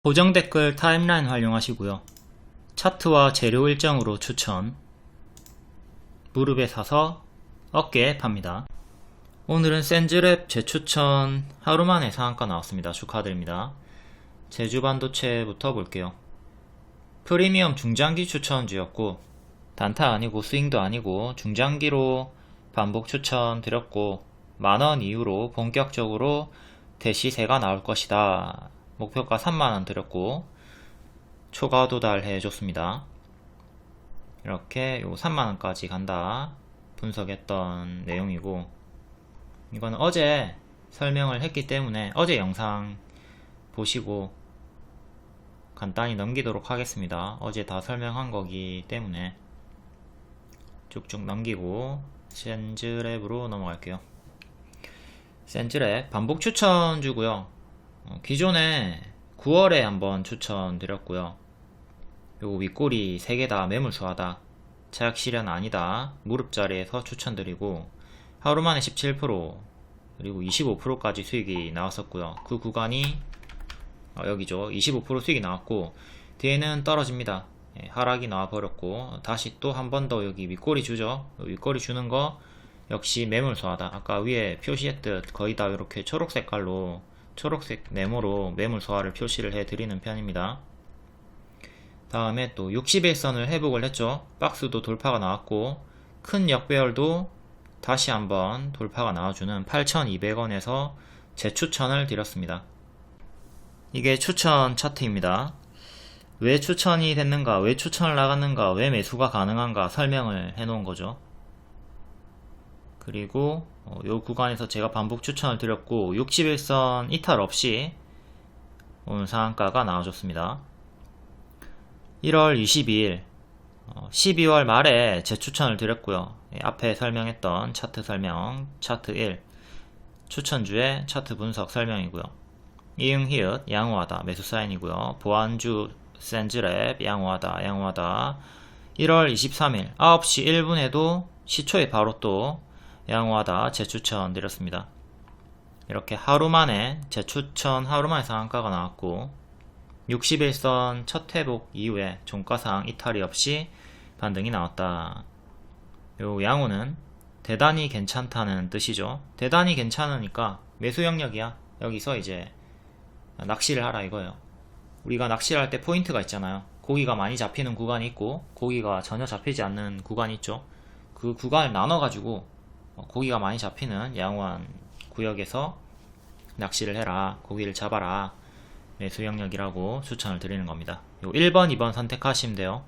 고정 댓글 타임라인 활용하시고요. 차트와 재료 일정으로 추천. 무릎에 사서 어깨에 팝니다. 오늘은 센즈랩 재추천 하루만에 상한가 나왔습니다. 축하드립니다. 제주반도체부터 볼게요. 프리미엄 중장기 추천주였고 단타 아니고 스윙도 아니고 중장기로 반복 추천 드렸고 만원 이후로 본격적으로 대시세가 나올 것이다. 목표가 3만원 드렸고 초과 도달해 줬습니다. 이렇게 요 3만원까지 간다 분석했던 내용이고, 이건 어제 설명을 했기 때문에 어제 영상 보시고 간단히 넘기도록 하겠습니다. 어제 다 설명한 거기 때문에 쭉쭉 넘기고 센즈랩으로 넘어갈게요. 센즈랩 반복 추천 주고요. 기존에 9월에 한번 추천드렸고요. 요거 윗꼬리 3개 다 매물수하다, 차약 실현 아니다, 무릎 자리에서 추천드리고 하루만에 17% 그리고 25%까지 수익이 나왔었고요. 그 구간이 여기죠. 25% 수익이 나왔고 뒤에는 떨어집니다. 하락이 나와버렸고 다시 또 한 번 더 여기 윗꼬리 주죠. 윗꼬리 주는 거 역시 매물수하다. 아까 위에 표시했듯 거의 다 이렇게 초록 색깔로, 초록색 네모로 매물 소화를 표시를 해드리는 편입니다. 다음에 또 60일선을 회복을 했죠. 박스도 돌파가 나왔고 큰 역배열도 다시 한번 돌파가 나와주는 8,200원에서 재추천을 드렸습니다. 이게 추천 차트입니다. 왜 추천이 됐는가, 왜 추천을 나갔는가, 왜 매수가 가능한가 설명을 해놓은 거죠. 그리고 요 구간에서 제가 반복 추천을 드렸고 60일선 이탈 없이 오늘 상한가가 나와줬습니다. 1월 22일 12월 말에 재추천을 드렸고요. 앞에 설명했던 차트 설명, 차트 1 추천주의 차트 분석 설명이고요. 이응히읗 양호하다 매수 사인이고요. 보안주 센즈랩 양호하다 1월 23일 9시 1분에도 시초에 바로 또 양호하다 재추천 드렸습니다. 이렇게 하루만에 재추천 하루만에 상한가가 나왔고 60일선 첫 회복 이후에 종가상 이탈이 없이 반등이 나왔다. 요 양호는 대단히 괜찮다는 뜻이죠. 대단히 괜찮으니까 매수 영역이야. 여기서 이제 낚시를 하라 이거예요. 우리가 낚시를 할 때 포인트가 있잖아요. 고기가 많이 잡히는 구간이 있고 고기가 전혀 잡히지 않는 구간이 있죠. 그 구간을 나눠 가지고 고기가 많이 잡히는 양호한 구역에서 낚시를 해라, 고기를 잡아라, 매수 영역이라고 추천을 드리는 겁니다. 요 1번, 2번 선택하시면 돼요.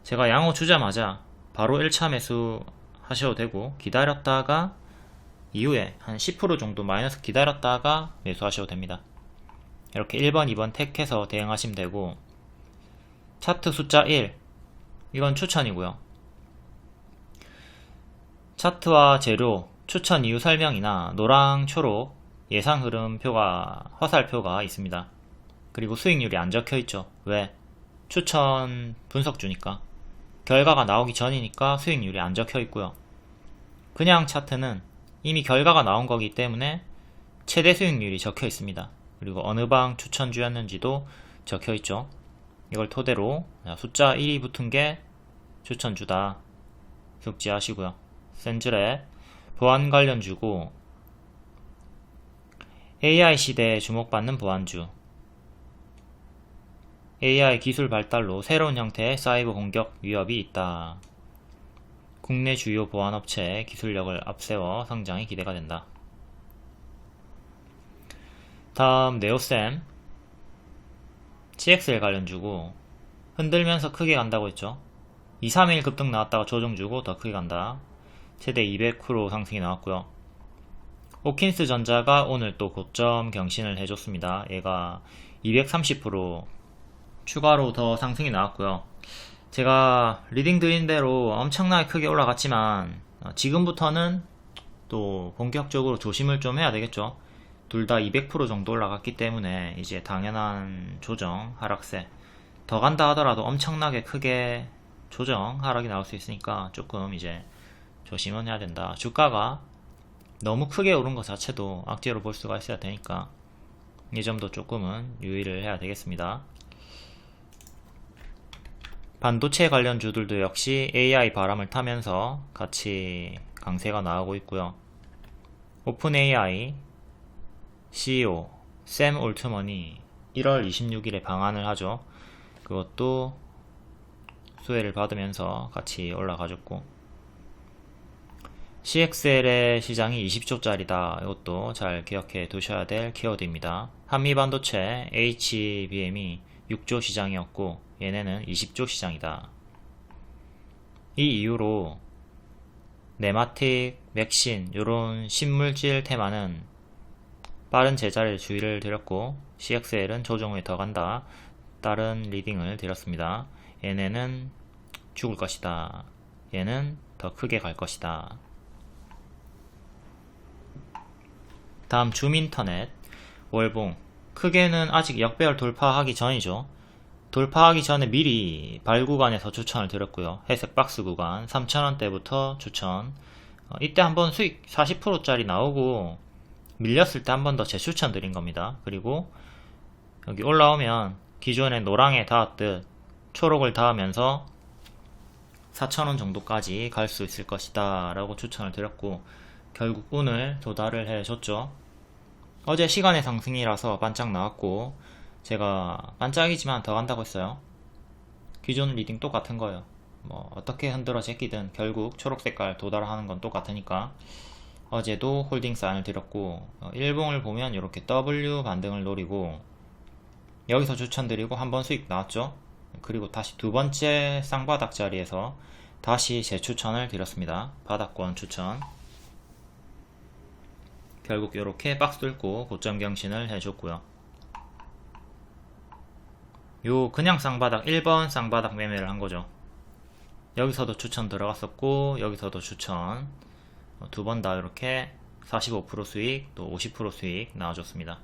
제가 양호 주자마자 바로 1차 매수 하셔도 되고 기다렸다가 이후에 한 10% 정도 마이너스 기다렸다가 매수하셔도 됩니다. 이렇게 1번, 2번 택해서 대응하시면 되고, 차트 숫자 1 이건 추천이고요. 차트와 재료, 추천 이유 설명이나 노랑, 초록 예상 흐름표가, 화살표가 있습니다. 그리고 수익률이 안 적혀있죠. 왜? 추천 분석주니까. 결과가 나오기 전이니까 수익률이 안 적혀있고요. 그냥 차트는 이미 결과가 나온 거기 때문에 최대 수익률이 적혀있습니다. 그리고 어느 방 추천주였는지도 적혀있죠. 이걸 토대로 숫자 1이 붙은 게 추천주다 숙지하시고요. 센즈랩 보안 관련주고 AI 시대에 주목받는 보안주. AI 기술 발달로 새로운 형태의 사이버 공격 위협이 있다. 국내 주요 보안업체의 기술력을 앞세워 성장이 기대가 된다. 다음 네오셈 CXL 관련주고 흔들면서 크게 간다고 했죠. 2, 3일 급등 나왔다가 조정주고 더 크게 간다. 최대 200% 상승이 나왔고요. 호킨스 전자가 오늘 또 고점 경신을 해줬습니다. 얘가 230% 추가로 더 상승이 나왔고요. 제가 리딩 드린 대로 엄청나게 크게 올라갔지만 지금부터는 또 본격적으로 조심을 좀 해야 되겠죠. 둘 다 200% 정도 올라갔기 때문에 이제 당연한 조정, 하락세. 더 간다 하더라도 엄청나게 크게 조정, 하락이 나올 수 있으니까 조금 이제 조심은 해야 된다. 주가가 너무 크게 오른 것 자체도 악재로 볼 수가 있어야 되니까 이 점도 조금은 유의를 해야 되겠습니다. 반도체 관련주들도 역시 AI 바람을 타면서 같이 강세가 나오고 있고요. 오픈 AI CEO 샘 올트먼이 1월 26일에 방한을 하죠. 그것도 수혜를 받으면서 같이 올라가줬고, CXL의 시장이 20조짜리다. 이것도 잘 기억해 두셔야 될 키워드입니다. 한미반도체 HBM이 6조 시장이었고 얘네는 20조 시장이다. 이 이후로 네마틱, 맥신 요런 신물질 테마는 빠른 제자리에 주의를 드렸고, CXL은 조정 후에 더 간다. 다른 리딩을 드렸습니다. 얘네는 죽을 것이다. 얘는 더 크게 갈 것이다. 다음 줌인터넷 월봉, 크게는 아직 역배열 돌파하기 전이죠. 돌파하기 전에 미리 발 구간에서 추천을 드렸고요. 회색 박스 구간 3,000원대부터 추천. 이때 한번 수익 40%짜리 나오고 밀렸을 때 한 번 더 재추천 드린 겁니다. 그리고 여기 올라오면 기존에 노랑에 닿았듯 초록을 닿으면서 4,000원 정도까지 갈 수 있을 것이다 라고 추천을 드렸고, 결국 오늘 도달을 해줬죠. 어제 시간의 상승이라서 반짝 나왔고, 제가 반짝이지만 더 간다고 했어요. 기존 리딩 똑같은 거예요. 뭐 어떻게 흔들어 제끼든 결국 초록색깔 도달하는 건 똑같으니까. 어제도 홀딩 사인을 드렸고, 일봉을 보면 이렇게 W 반등을 노리고 여기서 추천드리고 한번 수익 나왔죠. 그리고 다시 두 번째 쌍바닥 자리에서 다시 재추천을 드렸습니다. 바닥권 추천. 결국 이렇게 박스 뚫고 고점 경신을 해줬고요. 요 그냥 쌍바닥 1번 쌍바닥 매매를 한 거죠. 여기서도 추천 들어갔었고 여기서도 추천, 두 번 다 이렇게 45% 수익 또 50% 수익 나와줬습니다.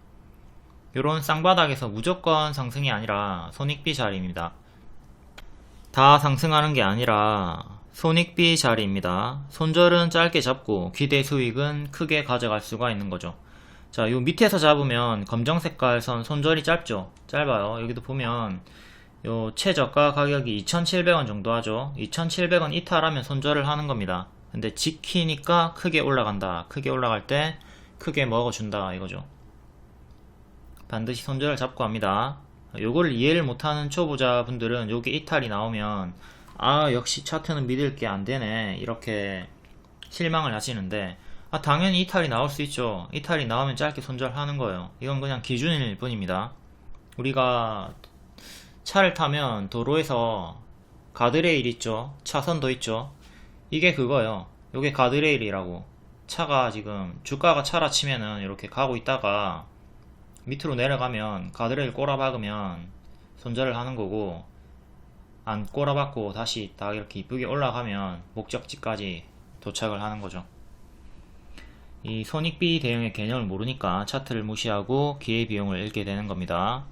요런 쌍바닥에서 무조건 상승이 아니라 손익비 자리입니다. 다 상승하는 게 아니라 손익비 자리입니다. 손절은 짧게 잡고 기대 수익은 크게 가져갈 수가 있는 거죠. 자, 요 밑에서 잡으면 검정 색깔 선 손절이 짧죠. 짧아요. 여기도 보면 요 최저가 가격이 2,700원 정도 하죠. 2,700원 이탈하면 손절을 하는 겁니다. 근데 지키니까 크게 올라간다. 크게 올라갈 때 크게 먹어준다 이거죠. 반드시 손절을 잡고 합니다. 요거를 이해를 못하는 초보자분들은 요게 이탈이 나오면 아 역시 차트는 믿을 게 안되네 이렇게 실망을 하시는데, 당연히 이탈이 나올 수 있죠. 이탈이 나오면 짧게 손절하는 거예요. 이건 그냥 기준일 뿐입니다. 우리가 차를 타면 도로에서 가드레일 있죠. 차선도 있죠. 이게 그거예요. 요게 가드레일이라고. 차가 지금 주가가 차라 치면은 이렇게 가고 있다가 밑으로 내려가면 가드레일 꼬라박으면 손절을 하는 거고, 안 꼬라박고 다시 딱 이렇게 이쁘게 올라가면 목적지까지 도착을 하는 거죠. 이 손익비 대응의 개념을 모르니까 차트를 무시하고 기회비용을 잃게 되는 겁니다.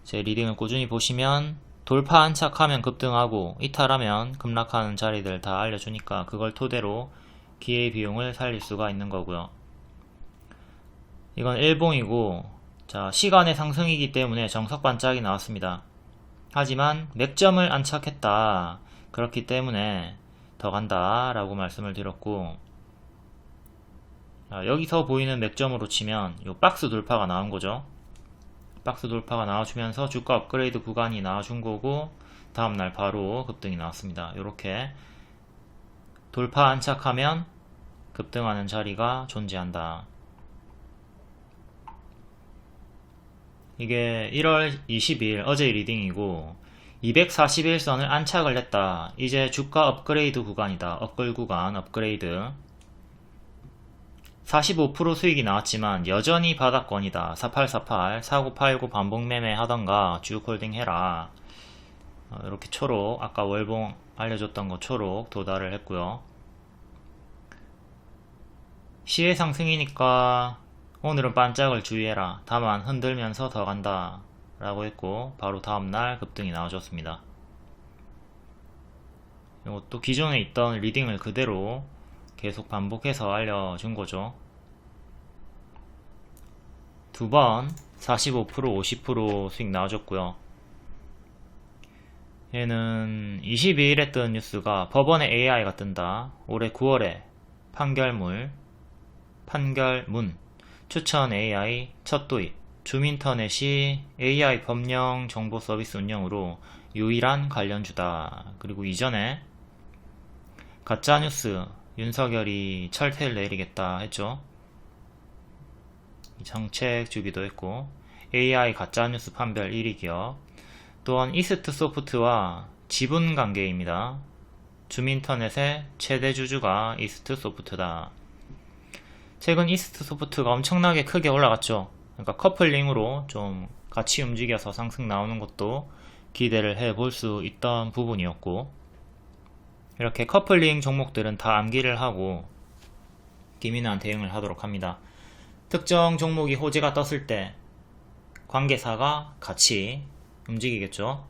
제 리딩을 꾸준히 보시면 돌파 안착하면 급등하고 이탈하면 급락하는 자리들 다 알려주니까 그걸 토대로 기회비용을 살릴 수가 있는 거고요. 이건 일봉이고, 자, 시간의 상승이기 때문에 정석 반짝이 나왔습니다. 하지만 맥점을 안착했다. 그렇기 때문에 더 간다 라고 말씀을 드렸고, 여기서 보이는 맥점으로 치면 요 박스 돌파가 나온 거죠. 박스 돌파가 나와주면서 주가 업그레이드 구간이 나와준 거고, 다음날 바로 급등이 나왔습니다. 요렇게 돌파 안착하면 급등하는 자리가 존재한다. 이게 1월 20일 어제 리딩이고 241선을 안착을 했다. 이제 주가 업그레이드 구간이다. 업글 구간 업그레이드. 45% 수익이 나왔지만 여전히 바닥권이다. 4848 4989 반복 매매 하던가 쭉 홀딩 해라. 이렇게 초록, 아까 월봉 알려줬던 거 초록 도달을 했고요. 시의 상승이니까 오늘은 반짝을 주의해라. 다만 흔들면서 더 간다 라고 했고, 바로 다음날 급등이 나와줬습니다. 이것도 기존에 있던 리딩을 그대로 계속 반복해서 알려준 거죠. 두 번 45% 50% 수익 나와줬고요. 얘는 22일에 뜬 뉴스가 법원에 AI가 뜬다. 올해 9월에 판결문 추천 AI 첫 도입. 줌인터넷이 AI 법령 정보 서비스 운영으로 유일한 관련주다. 그리고 이전에 가짜뉴스 윤석열이 철퇴를 내리겠다 했죠. 정책 주기도 했고, AI 가짜뉴스 판별 1위 기업. 또한 이스트 소프트와 지분 관계입니다. 줌인터넷의 최대 주주가 이스트 소프트다. 최근 이스트 소프트가 엄청나게 크게 올라갔죠. 그러니까 커플링으로 좀 같이 움직여서 상승 나오는 것도 기대를 해볼 수 있던 부분이었고, 이렇게 커플링 종목들은 다 암기를 하고 기민한 대응을 하도록 합니다. 특정 종목이 호재가 떴을 때 관계사가 같이 움직이겠죠.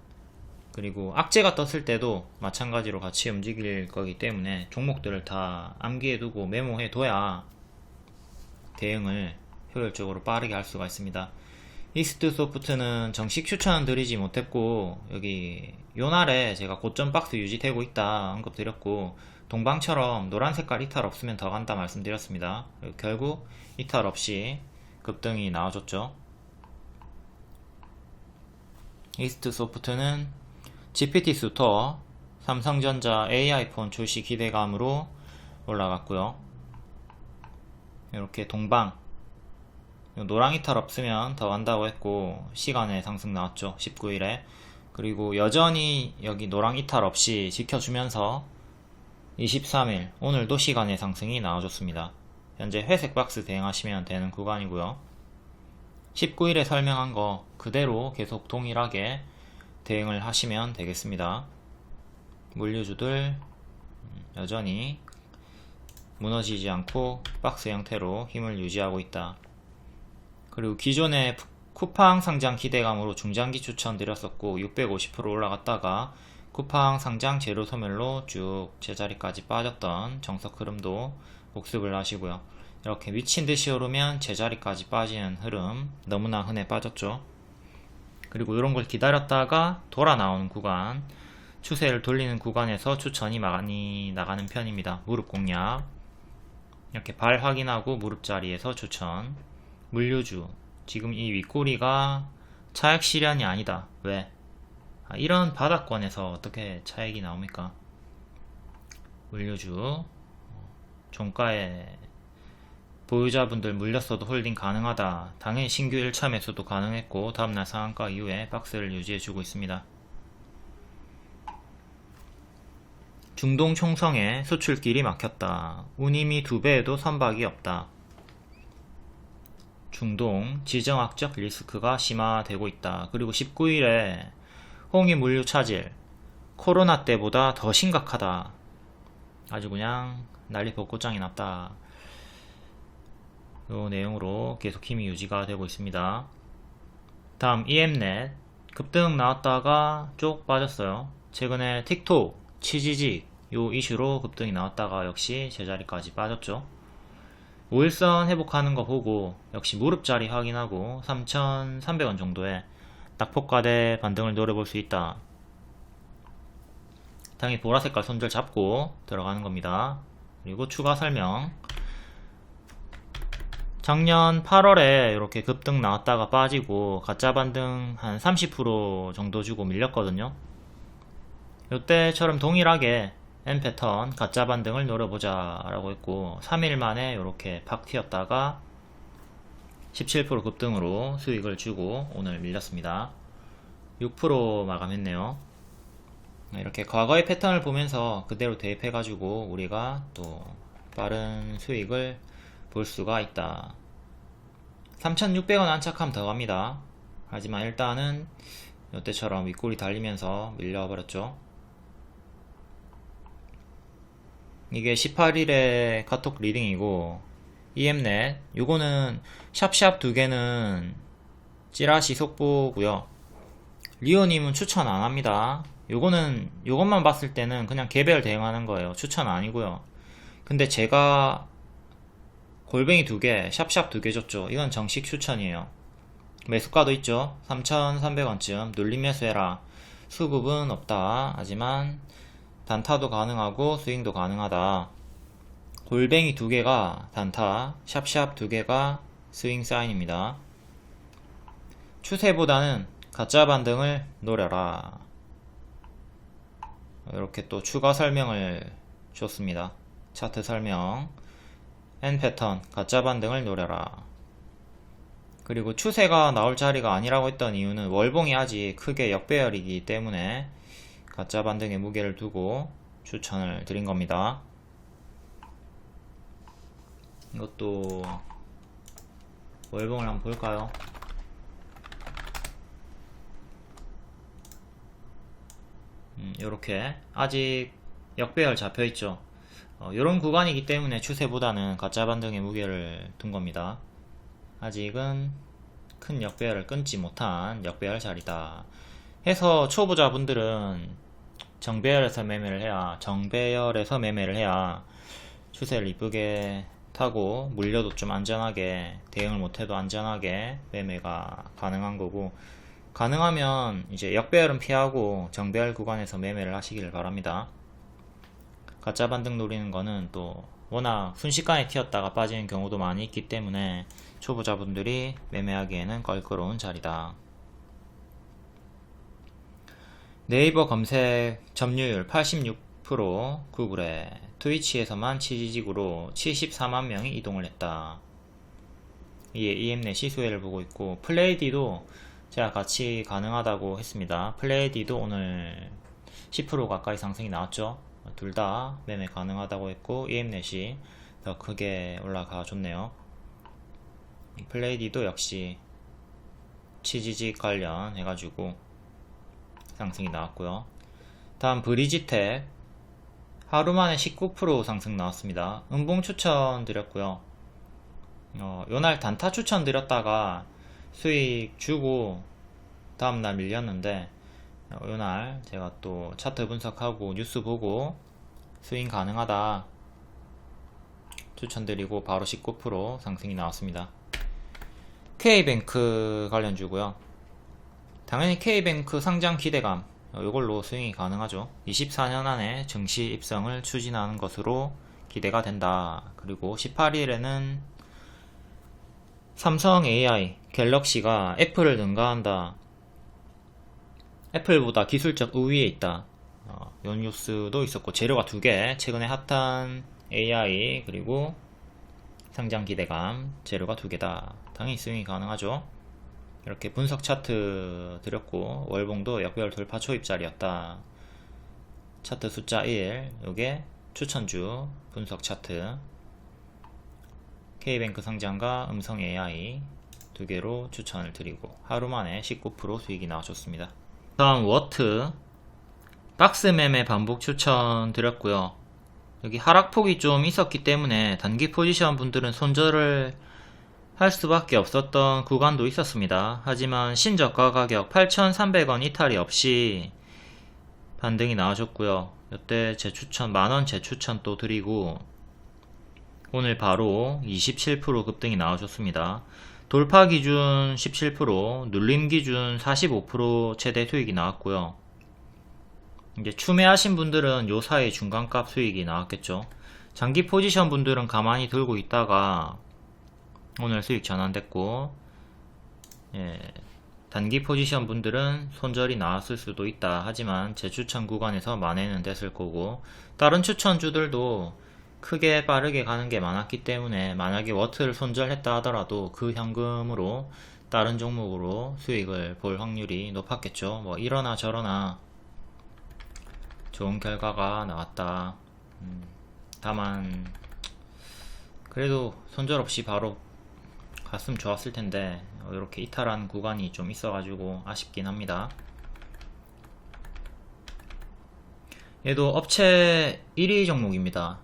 그리고 악재가 떴을 때도 마찬가지로 같이 움직일 거기 때문에 종목들을 다 암기해두고 메모해둬야 대응을 효율적으로 빠르게 할 수가 있습니다. 이스트 소프트는 정식 추천은 드리지 못했고, 여기 요날에 제가 고점 박스 유지되고 있다 언급드렸고, 동방처럼 노란 색깔 이탈 없으면 더 간다 말씀드렸습니다. 결국 이탈 없이 급등이 나와줬죠. 이스트 소프트는 GPT 수터, 삼성전자 AI폰 출시 기대감으로 올라갔고요. 이렇게 동방 노랑 이탈 없으면 더 간다고 했고 시간에 상승 나왔죠. 19일에. 그리고 여전히 여기 노랑 이탈 없이 지켜주면서 23일 오늘도 시간의 상승이 나와줬습니다. 현재 회색 박스 대응하시면 되는 구간이고요. 19일에 설명한 거 그대로 계속 동일하게 대응을 하시면 되겠습니다. 물류주들 여전히 무너지지 않고 박스 형태로 힘을 유지하고 있다. 그리고 기존에 쿠팡 상장 기대감으로 중장기 추천 드렸었고 650% 올라갔다가 쿠팡 상장 재료 소멸로 쭉 제자리까지 빠졌던 정석 흐름도 복습을 하시고요. 이렇게 미친듯이 오르면 제자리까지 빠지는 흐름 너무나 흔해 빠졌죠. 그리고 이런 걸 기다렸다가 돌아 나오는 구간, 추세를 돌리는 구간에서 추천이 많이 나가는 편입니다. 무릎 공략, 이렇게 발 확인하고 무릎 자리에서 추천. 물류주, 지금 이 윗꼬리가 차익 실현이 아니다. 왜? 이런 바닥권에서 어떻게 차익이 나옵니까? 물류주, 종가에 보유자분들 물렸어도 홀딩 가능하다. 당연히 신규 1차 매수도 가능했고 다음날 상한가 이후에 박스를 유지해주고 있습니다. 중동 총성에 수출길이 막혔다. 운임이 2배에도 선박이 없다. 중동 지정학적 리스크가 심화되고 있다. 그리고 19일에 홍이 물류 차질, 코로나 때보다 더 심각하다. 아주 그냥 난리 벚꽃장이 났다. 이 내용으로 계속 힘이 유지가 되고 있습니다. 다음 EM넷 급등 나왔다가 쭉 빠졌어요. 최근에 틱톡, 치지직 요 이슈로 급등이 나왔다가 역시 제자리까지 빠졌죠. 5일선 회복하는 거 보고 역시 무릎자리 확인하고 3,300원 정도에 낙폭과대 반등을 노려볼 수 있다. 당연히 보라색깔 손절 잡고 들어가는 겁니다. 그리고 추가 설명, 작년 8월에 이렇게 급등 나왔다가 빠지고 가짜 반등 한 30% 정도 주고 밀렸거든요. 이때처럼 동일하게 N패턴 가짜 반등을 노려보자 라고 했고 3일 만에 이렇게 팍 튀었다가 17% 급등으로 수익을 주고 오늘 밀렸습니다. 6% 마감했네요. 이렇게 과거의 패턴을 보면서 그대로 대입해가지고 우리가 또 빠른 수익을 볼 수가 있다. 3,600원 안착하면 더 갑니다. 하지만 일단은 이때처럼 윗골이 달리면서 밀려버렸죠. 이게 18일에 카톡 리딩이고 EM넷 요거는 샵샵 두 개는 찌라시 속보고요. 리오님은 추천 안합니다. 요것만 봤을 때는 그냥 개별 대응하는 거예요. 추천 아니고요. 근데 제가 골뱅이 2개, 샵샵 2개 줬죠. 이건 정식 추천이에요. 매수가도 있죠. 3,300원쯤 눌림 매수해라. 수급은 없다. 하지만 단타도 가능하고 스윙도 가능하다. 골뱅이 2개가 단타, 샵샵 2개가 스윙 사인입니다. 추세보다는 가짜 반등을 노려라. 이렇게 또 추가 설명을 줬습니다. 차트 설명. N 패턴 가짜 반등을 노려라. 그리고 추세가 나올 자리가 아니라고 했던 이유는 월봉이 아직 크게 역배열이기 때문에 가짜 반등에 무게를 두고 추천을 드린 겁니다. 이것도 월봉을 한번 볼까요? 요렇게 아직 역배열 잡혀있죠. 요런 구간이기 때문에 추세보다는 가짜 반등에 무게를 둔 겁니다. 아직은 큰 역배열을 끊지 못한 역배열 자리다 해서 초보자분들은 정배열에서 매매를 해야 추세를 이쁘게 타고 물려도 좀 안전하게, 대응을 못해도 안전하게 매매가 가능한 거고, 가능하면 이제 역배열은 피하고 정배열 구간에서 매매를 하시길 바랍니다. 가짜 반등 노리는 거는 또 워낙 순식간에 튀었다가 빠지는 경우도 많이 있기 때문에 초보자분들이 매매하기에는 껄끄러운 자리다. 네이버 검색 점유율 86% 구글에 트위치에서만 치지직으로 74만 명이 이동을 했다. 이에 EM넷이 수혜를 보고 있고, 플레이디도 제가 같이 가능하다고 했습니다. 플레이디도 오늘 10% 가까이 상승이 나왔죠. 둘 다 매매 가능하다고 했고, EM넷이 더 크게 올라가 줬네요. 플레이디도 역시 치지직 관련 해가지고 상승이 나왔고요. 다음 브리지텍 하루만에 19% 상승 나왔습니다. 음봉 추천 드렸고요. 요날 단타 추천 드렸다가 수익 주고 다음날 밀렸는데, 요날 제가 또 차트 분석하고 뉴스 보고 스윙 가능하다 추천드리고 바로 19% 상승이 나왔습니다. K뱅크 관련주고요. 당연히 K뱅크 상장 기대감, 이걸로 스윙이 가능하죠. 24년 안에 증시 입성을 추진하는 것으로 기대가 된다. 그리고 18일에는 삼성 AI, 갤럭시가 애플을 능가한다. 애플보다 기술적 우위에 있다. 요 뉴스도 있었고, 재료가 2개, 최근에 핫한 AI 그리고 상장 기대감, 재료가 2개다. 당연히 스윙이 가능하죠. 이렇게 분석 차트 드렸고, 월봉도 역배열 돌파 초입 자리였다. 차트 숫자 1, 요게 추천주 분석 차트. K뱅크 상장과 음성 AI 2개로 추천을 드리고 하루 만에 19% 수익이 나와줬습니다. 다음 워트 박스 매매 반복 추천 드렸고요. 여기 하락폭이 좀 있었기 때문에 단기 포지션 분들은 손절을 할 수밖에 없었던 구간도 있었습니다. 하지만 신저가 가격 8,300원 이탈이 없이 반등이 나와줬고요. 이때 재추천 만원 재추천 또 드리고 오늘 바로 27% 급등이 나와줬습니다. 돌파 기준 17%, 눌림 기준 45% 최대 수익이 나왔고요. 이제 추매하신 분들은 요 사이 중간값 수익이 나왔겠죠. 장기 포지션 분들은 가만히 들고 있다가 오늘 수익 전환됐고, 단기 포지션 분들은 손절이 나왔을 수도 있다. 하지만 재추천 구간에서 만회는 됐을 거고, 다른 추천주들도 크게 빠르게 가는 게 많았기 때문에 만약에 워트를 손절했다 하더라도 그 현금으로 다른 종목으로 수익을 볼 확률이 높았겠죠. 뭐 이러나 저러나 좋은 결과가 나왔다. 다만 그래도 손절 없이 바로 갔으면 좋았을 텐데 이렇게 이탈한 구간이 좀 있어가지고 아쉽긴 합니다. 얘도 업체 1위 종목입니다.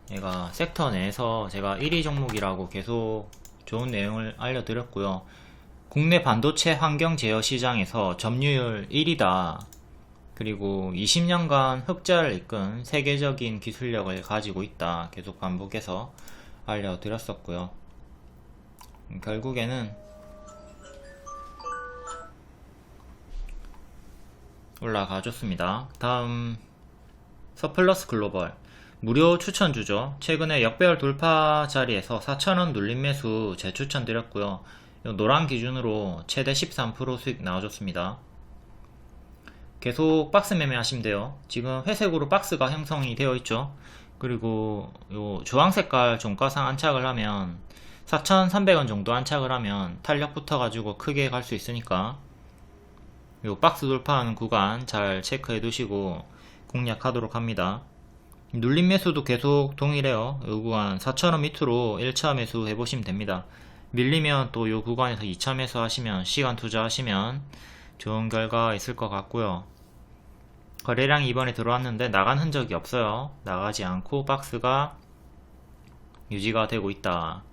얘가 섹터 내에서 제가 1위 종목이라고 계속 좋은 내용을 알려드렸고요. 국내 반도체 환경 제어 시장에서 점유율 1위다. 그리고 20년간 흑자를 이끈 세계적인 기술력을 가지고 있다. 계속 반복해서 알려드렸었고요. 결국에는 올라가 줬습니다. 다음 서플러스 글로벌 무료 추천주죠. 최근에 역배열 돌파 자리에서 4,000원 눌림 매수 재추천 드렸고요. 노란 기준으로 최대 13% 수익 나와줬습니다. 계속 박스 매매 하시면 돼요. 지금 회색으로 박스가 형성이 되어 있죠. 그리고 요 주황 색깔 종가상 안착을 하면 4,300원 정도 안착을 하면 탄력 붙어 가지고 크게 갈 수 있으니까 요 박스 돌파하는 구간 잘 체크해 두시고 공략하도록 합니다. 눌림 매수도 계속 동일해요. 요 구간 4,000원 밑으로 1차 매수 해보시면 됩니다. 밀리면 또 요 구간에서 2차 매수 하시면 시간 투자하시면 좋은 결과 있을 것 같고요. 거래량이 이번에 들어왔는데 나간 흔적이 없어요. 나가지 않고 박스가 유지가 되고 있다.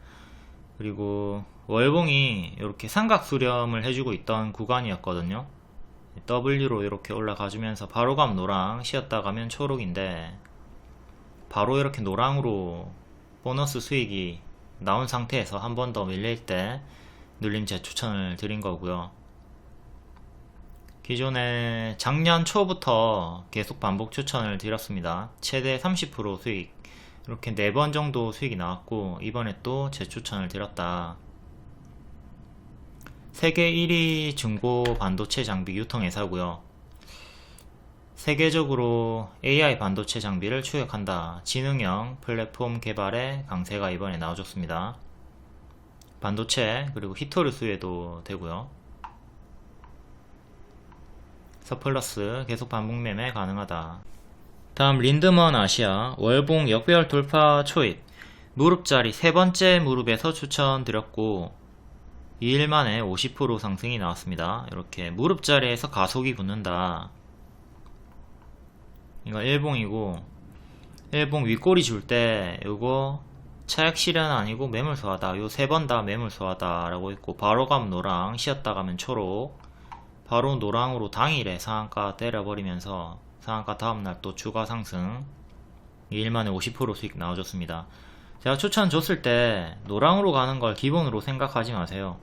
그리고 월봉이 이렇게 삼각 수렴을 해주고 있던 구간이었거든요. W로 이렇게 올라가주면서 바로감 노랑, 쉬었다 가면 초록인데 바로 이렇게 노랑으로 보너스 수익이 나온 상태에서 한 번 더 밀릴 때 눌림 재추천을 드린 거고요. 기존에 작년 초부터 계속 반복 추천을 드렸습니다. 최대 30% 수익, 이렇게 4번 정도 수익이 나왔고 이번에 또 재추천을 드렸다. 세계 1위 중고 반도체 장비 유통회사고요. 세계적으로 AI 반도체 장비를 추격한다. 지능형 플랫폼 개발에 강세가 이번에 나와줬습니다. 반도체 그리고 히토류 수혜도 되고요. 서플러스 계속 반복 매매 가능하다. 다음 린드먼 아시아 월봉 역배열 돌파 초입 무릎자리 세 번째 무릎에서 추천드렸고 2일 만에 50% 상승이 나왔습니다. 이렇게 무릎자리에서 가속이 붙는다. 이거 일봉이고 일봉 윗꼬리 줄 때 요거 차익 실현 아니고 매물 소화다. 요 세 번 다 매물 소화다 라고 있고 바로 가면 노랑, 쉬었다 가면 초록. 바로 노랑으로 당일에 상한가 때려버리면서 상한가 다음날 또 추가 상승 2일 만에 50% 수익 나와줬습니다. 제가 추천 줬을 때 노랑으로 가는 걸 기본으로 생각하지 마세요.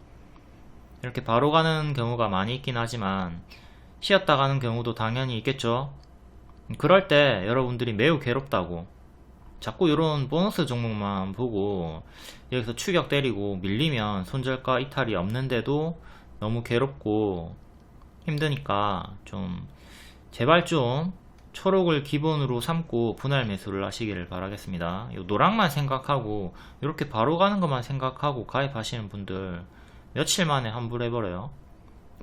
이렇게 바로 가는 경우가 많이 있긴 하지만 쉬었다 가는 경우도 당연히 있겠죠. 그럴 때 여러분들이 매우 괴롭다고 자꾸 이런 보너스 종목만 보고 여기서 추격 때리고 밀리면 손절가 이탈이 없는데도 너무 괴롭고 힘드니까 좀 제발 좀 초록을 기본으로 삼고 분할 매수를 하시기를 바라겠습니다. 요 노랑만 생각하고 이렇게 바로 가는 것만 생각하고 가입하시는 분들 며칠 만에 환불해버려요.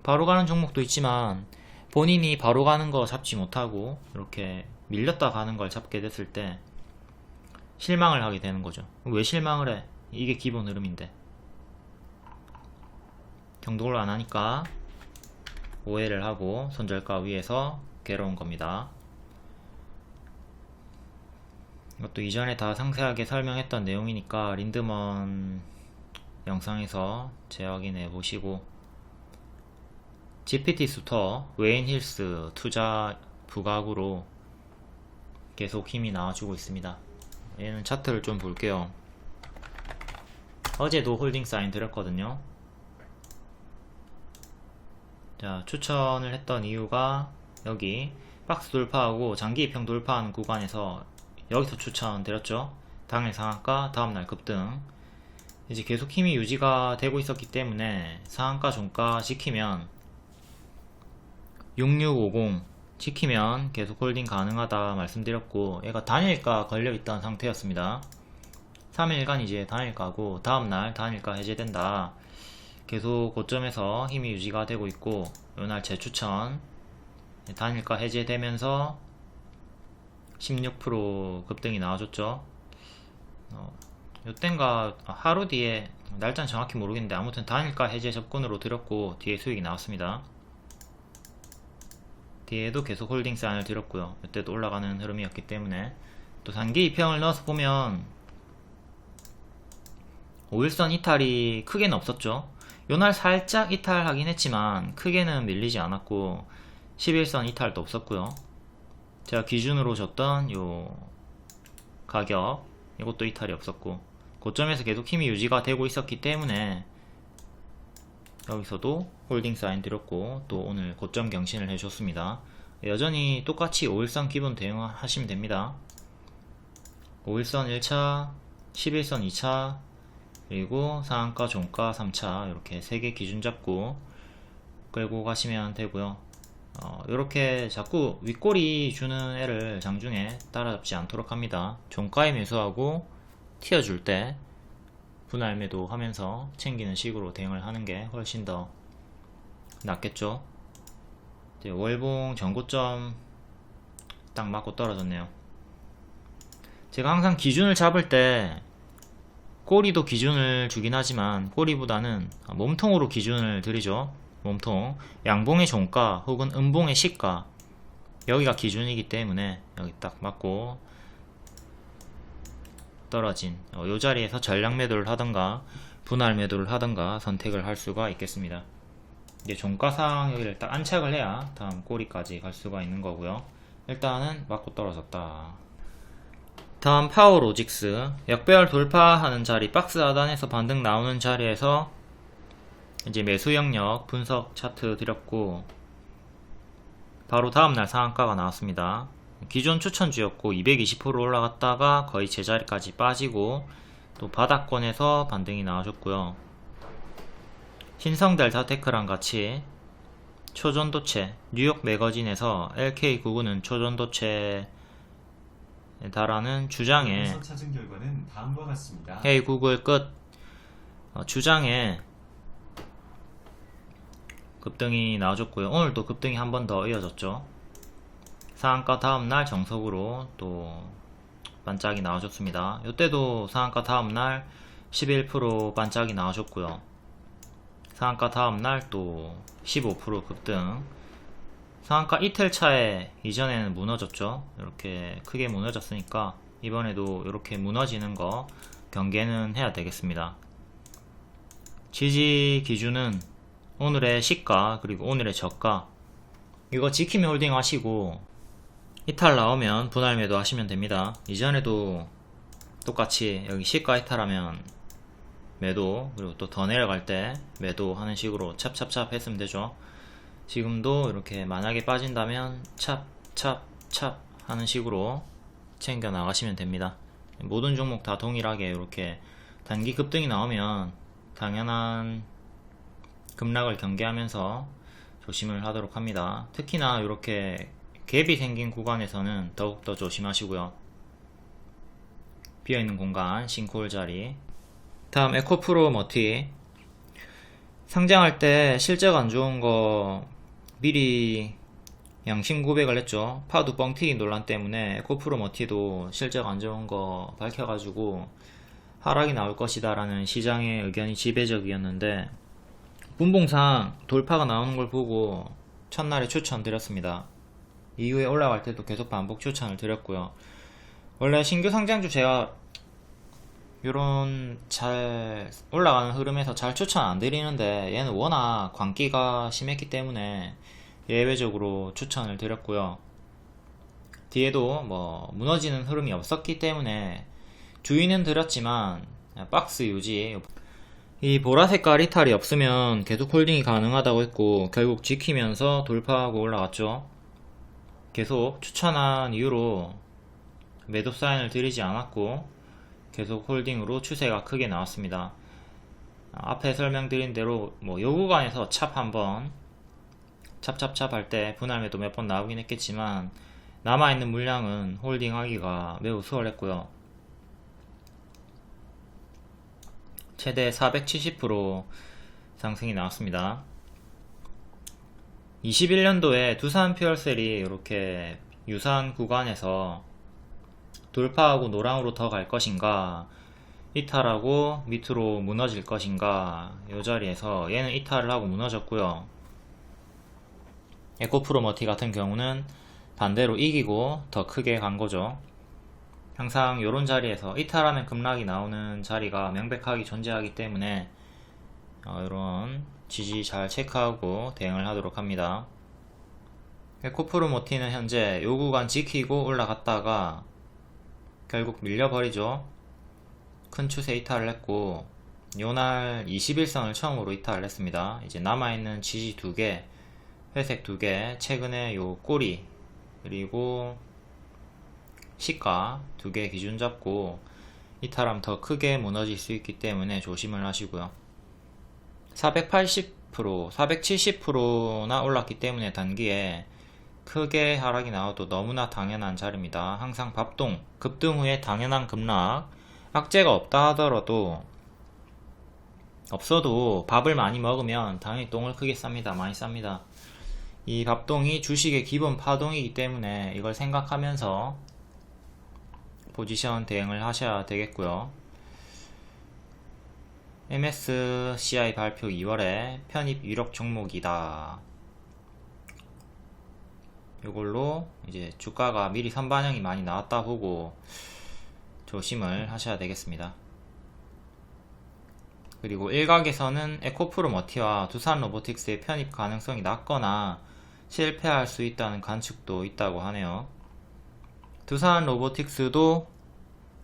바로 가는 종목도 있지만 본인이 바로 가는 거 잡지 못하고 이렇게 밀렸다 가는 걸 잡게 됐을 때 실망을 하게 되는 거죠. 왜 실망을 해? 이게 기본 흐름인데 경독을 안 하니까 오해를 하고 손절가 위에서 괴로운 겁니다. 이것도 이전에 다 상세하게 설명했던 내용이니까 린드먼 영상에서 재확인해 보시고 GPT 수터, 웨인 힐스 투자 부각으로 계속 힘이 나와주고 있습니다. 얘는 차트를 좀 볼게요. 어제도 홀딩 사인 드렸거든요. 자, 추천을 했던 이유가 여기 박스 돌파하고 장기 입형 돌파하는 구간에서 여기서 추천 드렸죠. 당일 상한가, 다음날 급등. 이제 계속 힘이 유지가 되고 있었기 때문에 상한가 종가 지키면 6650 지키면 계속 홀딩 가능하다 말씀드렸고 얘가 단일가 걸려있던 상태였습니다. 3일간 이제 단일가고 다음날 단일가 해제된다. 계속 고점에서 힘이 유지가 되고 있고 요날 재추천 단일가 해제되면서 16% 급등이 나와줬죠. 요땐가 하루 뒤에 날짜는 정확히 모르겠는데 아무튼 단일가 해제 접근으로 드렸고 뒤에 수익이 나왔습니다. 뒤에도 계속 홀딩 사인을 드렸고요. 이때도 올라가는 흐름이었기 때문에 또 단기 입형을 넣어서 보면 5일선 이탈이 크게는 없었죠. 요날 살짝 이탈하긴 했지만 크게는 밀리지 않았고 11선 이탈도 없었고요. 제가 기준으로 줬던 요 가격 이것도 이탈이 없었고 고점에서 계속 힘이 유지가 되고 있었기 때문에 여기서도 홀딩 사인 드렸고 또 오늘 고점 경신을 해줬습니다. 여전히 똑같이 5일선 기본 대응하시면 됩니다. 5일선 1차, 11선 2차, 그리고 상한가, 종가 3차 이렇게 3개 기준 잡고 끌고 가시면 되고요. 이렇게 자꾸 윗꼬리 주는 애를 장중에 따라잡지 않도록 합니다. 종가에 매수하고 튀어줄 때 분할 매도 하면서 챙기는 식으로 대응을 하는 게 훨씬 더 낫겠죠. 월봉 전고점 딱 맞고 떨어졌네요. 제가 항상 기준을 잡을 때 꼬리도 기준을 주긴 하지만 꼬리보다는 몸통으로 기준을 드리죠. 몸통, 양봉의 종가 혹은 음봉의 시가, 여기가 기준이기 때문에 여기 딱 맞고 떨어진 요 자리에서 전량 매도를 하던가 분할 매도를 하던가 선택을 할 수가 있겠습니다. 이제 종가상 여기를 딱 안착을 해야 다음 꼬리까지 갈 수가 있는 거고요. 일단은 맞고 떨어졌다. 다음 파워로직스, 역배열 돌파하는 자리, 박스 하단에서 반등 나오는 자리에서 이제 매수 영역 분석 차트 드렸고, 바로 다음날 상한가가 나왔습니다. 기존 추천주였고 220% 올라갔다가 거의 제자리까지 빠지고 또 바닥권에서 반등이 나와줬고요. 신성델타테크랑 같이 초전도체, 뉴욕 매거진에서 LK99는 초전도체에 달하는 주장에 찾은 결과는 다음과 같습니다. 헤이 구글 끝 주장에 급등이 나와줬고요. 오늘도 급등이 한 번 더 이어졌죠. 상한가 다음날 정석으로 또 반짝이 나와줬습니다. 이때도 상한가 다음날 11% 반짝이 나와줬고요. 상한가 다음날 또 15% 급등. 상한가 이틀 차에 이전에는 무너졌죠. 이렇게 크게 무너졌으니까 이번에도 이렇게 무너지는 거 경계는 해야 되겠습니다. 지지 기준은 오늘의 시가 그리고 오늘의 저가, 이거 지키면 홀딩 하시고 이탈 나오면 분할 매도 하시면 됩니다. 이전에도 똑같이 여기 시가 이탈하면 매도, 그리고 또 더 내려갈 때 매도 하는 식으로 찹찹찹 했으면 되죠. 지금도 이렇게 만약에 빠진다면 찹찹찹 하는 식으로 챙겨 나가시면 됩니다. 모든 종목 다 동일하게 이렇게 단기 급등이 나오면 당연한 급락을 경계하면서 조심을 하도록 합니다. 특히나 이렇게 갭이 생긴 구간에서는 더욱더 조심하시고요. 비어있는 공간, 싱크홀 자리. 다음 에코프로 머티, 상장할 때 실적 안 좋은 거 미리 양심 고백을 했죠. 파도 뻥튀기 논란 때문에 에코프로 머티도 실적 안 좋은 거 밝혀가지고 하락이 나올 것이다 라는 시장의 의견이 지배적이었는데, 분봉상 돌파가 나오는 걸 보고 첫날에 추천드렸습니다. 이후에 올라갈 때도 계속 반복 추천을 드렸고요. 원래 신규 상장주 제가 요런 잘 올라가는 흐름에서 잘 추천 안 드리는데, 얘는 워낙 광기가 심했기 때문에 예외적으로 추천을 드렸고요. 뒤에도 뭐 무너지는 흐름이 없었기 때문에 주의는 드렸지만 박스 유지, 이 보라색깔 이탈이 없으면 계속 홀딩이 가능하다고 했고 결국 지키면서 돌파하고 올라갔죠. 계속 추천한 이후로 매도 사인을 드리지 않았고 계속 홀딩으로 추세가 크게 나왔습니다. 앞에 설명드린 대로 뭐 요 구간에서 찹 한번 찹찹찹 할 때 분할 매도 몇 번 나오긴 했겠지만 남아있는 물량은 홀딩하기가 매우 수월했고요. 최대 470% 상승이 나왔습니다. 21년도에 두산 퓨얼셀이 이렇게 유사한 구간에서 돌파하고 노랑으로 더 갈 것인가, 이탈하고 밑으로 무너질 것인가, 이 자리에서 얘는 이탈을 하고 무너졌고요. 에코프로머티 같은 경우는 반대로 이기고 더 크게 간 거죠. 항상 이런 자리에서 이탈하면 급락이 나오는 자리가 명백하게 존재하기 때문에 이런 지지 잘 체크하고 대응을 하도록 합니다. 에코프로모티는 현재 요 구간 지키고 올라갔다가 결국 밀려버리죠. 큰 추세 이탈을 했고 요날 21선을 처음으로 이탈을 했습니다. 이제 남아있는 지지 2개 회색 2개, 최근에 요 꼬리 그리고 시가 2개 기준 잡고 이탈하면 더 크게 무너질 수 있기 때문에 조심을 하시고요. 480%, 470%나 올랐기 때문에 단기에 크게 하락이 나와도 너무나 당연한 자리입니다. 항상 밥동, 급등 후에 당연한 급락, 악재가 없다 하더라도 없어도 밥을 많이 먹으면 당연히 똥을 크게 쌉니다. 많이 쌉니다. 이 밥동이 주식의 기본 파동이기 때문에 이걸 생각하면서 포지션 대응을 하셔야 되겠고요. MSCI 발표 2월에 편입 유력 종목이다. 이걸로 이제 주가가 미리 선반영이 많이 나왔다 보고 조심을 하셔야 되겠습니다. 그리고 일각에서는 에코프로 머티와 두산 로보틱스의 편입 가능성이 낮거나 실패할 수 있다는 관측도 있다고 하네요. 두산 로보틱스도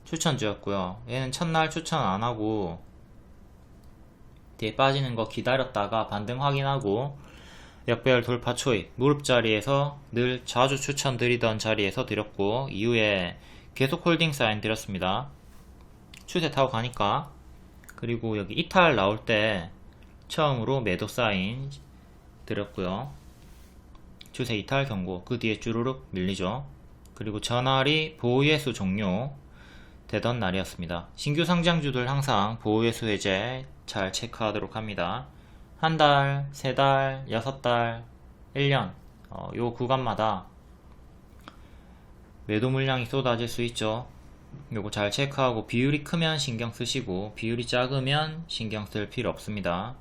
추천주였고요. 얘는 첫날 추천 안하고 뒤에 빠지는 거 기다렸다가 반등 확인하고 역배열 돌파 초입 무릎 자리에서 늘 자주 추천드리던 자리에서 드렸고 이후에 계속 홀딩 사인 드렸습니다. 추세 타고 가니까. 그리고 여기 이탈 나올 때 처음으로 매도 사인 드렸고요. 추세 이탈 경고, 그 뒤에 쭈루룩 밀리죠. 그리고 전날이 보호예수 종료 되던 날이었습니다. 신규 상장주들 항상 보호예수 해제 잘 체크하도록 합니다. 한 달, 세 달, 6달, 1년 요 구간마다 매도 물량이 쏟아질 수 있죠. 요거 잘 체크하고 비율이 크면 신경 쓰시고 비율이 작으면 신경 쓸 필요 없습니다.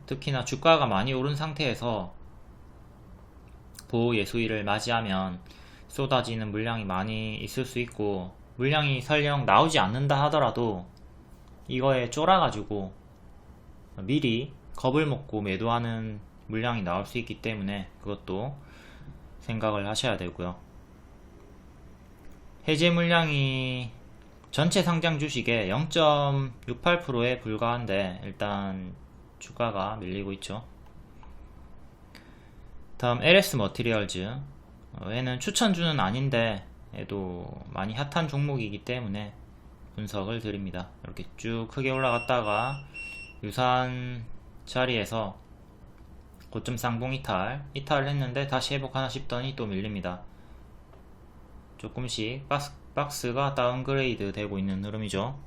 특히나 주가가 많이 오른 상태에서 보호 예수일을 맞이하면 쏟아지는 물량이 많이 있을 수 있고 물량이 설령 나오지 않는다 하더라도 이거에 쫄아가지고 미리 겁을 먹고 매도하는 물량이 나올 수 있기 때문에 그것도 생각을 하셔야 되고요. 해제 물량이 전체 상장 주식의 0.68%에 불과한데 일단 주가가 밀리고 있죠. 다음 LS 머티리얼즈, 얘는 추천주는 아닌데 얘도 많이 핫한 종목이기 때문에 분석을 드립니다. 이렇게 쭉 크게 올라갔다가 유사한 자리에서 고점 쌍봉 이탈을 했는데 다시 회복하나 싶더니 또 밀립니다. 조금씩 박스가 다운그레이드 되고 있는 흐름이죠.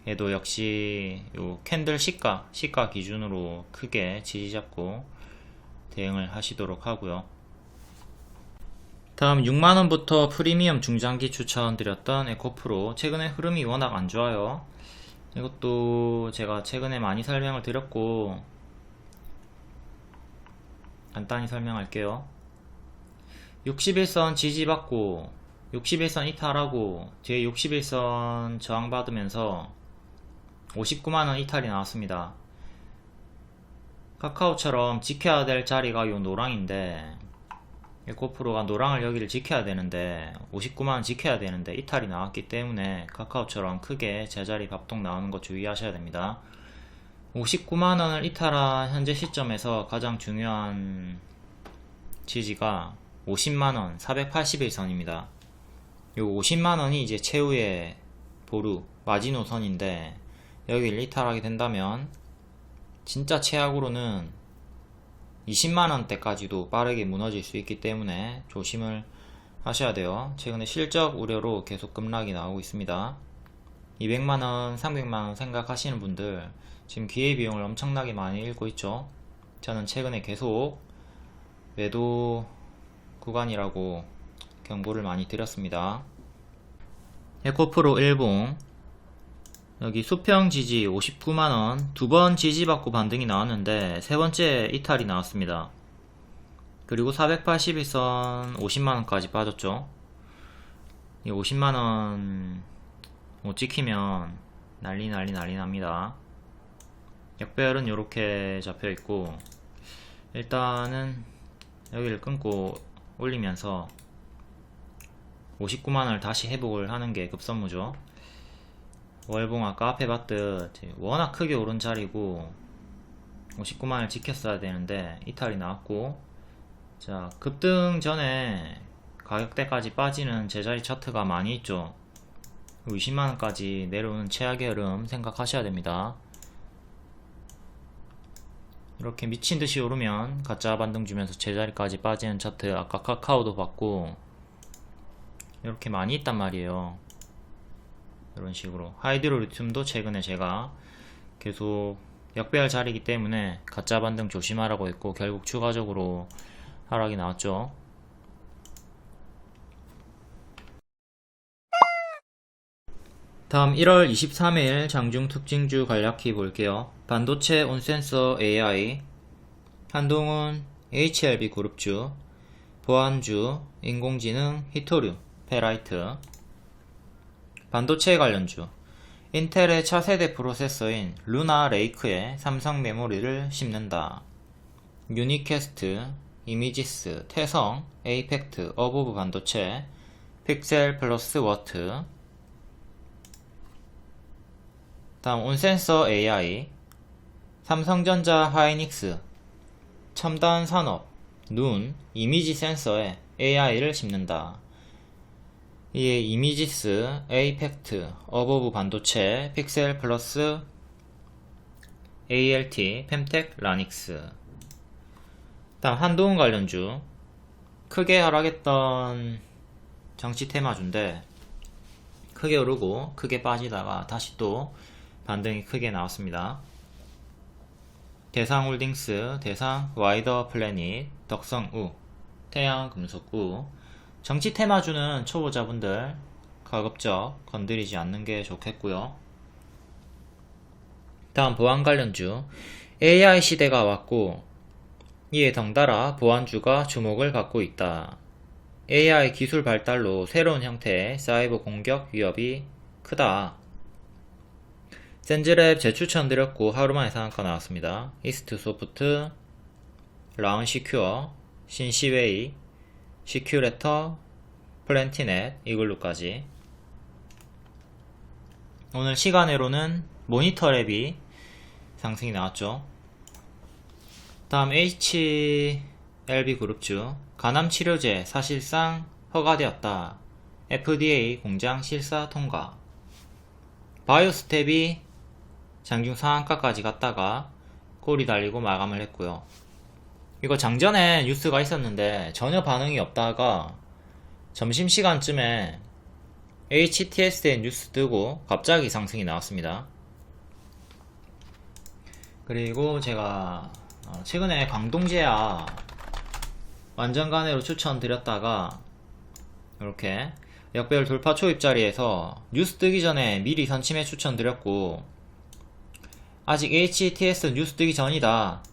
얘도 역시 요 캔들 시가 기준으로 크게 지지 잡고 대응을 하시도록 하고요. 다음 6만원부터 프리미엄 중장기 추천드렸던 에코프로, 최근에 흐름이 워낙 안 좋아요. 이것도 제가 최근에 많이 설명을 드렸고 간단히 설명할게요. 61선 지지받고 61선 이탈하고 뒤에 61선 저항받으면서 59만원 이탈이 나왔습니다. 카카오처럼 지켜야 될 자리가 요 노랑인데 에코프로가 노랑을 여기를 지켜야 되는데 59만원 지켜야 되는데 이탈이 나왔기 때문에 카카오처럼 크게 제자리 밥동 나오는 거 주의하셔야 됩니다. 59만원을 이탈한 현재 시점에서 가장 중요한 지지가 50만원 481선입니다. 요 50만원이 이제 최후의 보루 마지노선인데 여기를 이탈하게 된다면 진짜 최악으로는 20만원대까지도 빠르게 무너질 수 있기 때문에 조심을 하셔야 돼요. 최근에 실적 우려로 계속 급락이 나오고 있습니다. 200만원 300만원 생각하시는 분들 지금 기회비용을 엄청나게 많이 잃고 있죠. 저는 최근에 계속 매도 구간이라고 경고를 많이 드렸습니다. 에코프로 일봉, 여기 수평 지지 59만원 두 번 지지받고 반등이 나왔는데 세 번째 이탈이 나왔습니다. 그리고 481선 50만원까지 빠졌죠. 이 50만원 못 지키면 난리 납니다. 역배열은 이렇게 잡혀있고 일단은 여기를 끊고 올리면서 59만원을 다시 회복을 하는 게 급선무죠. 월봉 아까 앞에 봤듯 워낙 크게 오른 자리고 59만을 지켰어야 되는데 이탈이 나왔고, 자, 급등 전에 가격대까지 빠지는 제자리 차트가 많이 있죠. 20만원까지 내려오는 최악의 흐름 생각하셔야 됩니다. 이렇게 미친듯이 오르면 가짜 반등 주면서 제자리까지 빠지는 차트, 아까 카카오도 봤고 이렇게 많이 있단 말이에요. 이런 식으로 하이드로 리튬도 최근에 제가 계속 역배열 자리이기 때문에 가짜 반등 조심하라고 했고 결국 추가적으로 하락이 나왔죠. 다음 1월 23일 장중 특징주 간략히 볼게요. 반도체 온센서 AI, 한동훈 HLB 그룹주, 보안주, 인공지능 히토류, 페라이트. 반도체 관련주, 인텔의 차세대 프로세서인 루나 레이크에 삼성 메모리를 씹는다. 유니캐스트, 이미지스, 태성, 에이펙트, 어부브 반도체, 픽셀 플러스 워트. 다음 온센서 AI, 삼성전자 하이닉스, 첨단 산업, 눈, 이미지 센서에 AI를 씹는다. 이에 이미지스, 에이펙트, 어버브 반도체, 픽셀 플러스, ALT, 펜텍, 라닉스. 다음 한동훈 관련주, 크게 하락했던 정치 테마주인데 크게 오르고 크게 빠지다가 다시 또 반등이 크게 나왔습니다. 대상홀딩스, 대상 와이더 플래닛, 덕성우, 태양금속우. 정치 테마주는 초보자분들 가급적 건드리지 않는 게 좋겠고요. 다음 보안 관련주, AI 시대가 왔고 이에 덩달아 보안주가 주목을 받고 있다. AI 기술 발달로 새로운 형태의 사이버 공격 위협이 크다. 센즈랩 재추천드렸고 하루만에 상한가 나왔습니다. 이스트 소프트, 라운 시큐어, 신시웨이, 시큐레터, 플랜티넷, 이글루까지. 오늘 시간으로는 모니터랩이 상승이 나왔죠. 다음 HLB 그룹주, 간암치료제 사실상 허가되었다. FDA 공장 실사 통과. 바이오스텝이 장중 상한가까지 갔다가 꼬리 달리고 마감을 했고요. 이거 장전에 뉴스가 있었는데 전혀 반응이 없다가 점심시간쯤에 HTS의 뉴스 뜨고 갑자기 상승이 나왔습니다. 그리고 제가 최근에 광동제약 완전 간회로 추천드렸다가 이렇게 역배열 돌파 초입 자리에서 뉴스 뜨기 전에 미리 선침해 추천드렸고 아직 HTS 뉴스 뜨기 전이다,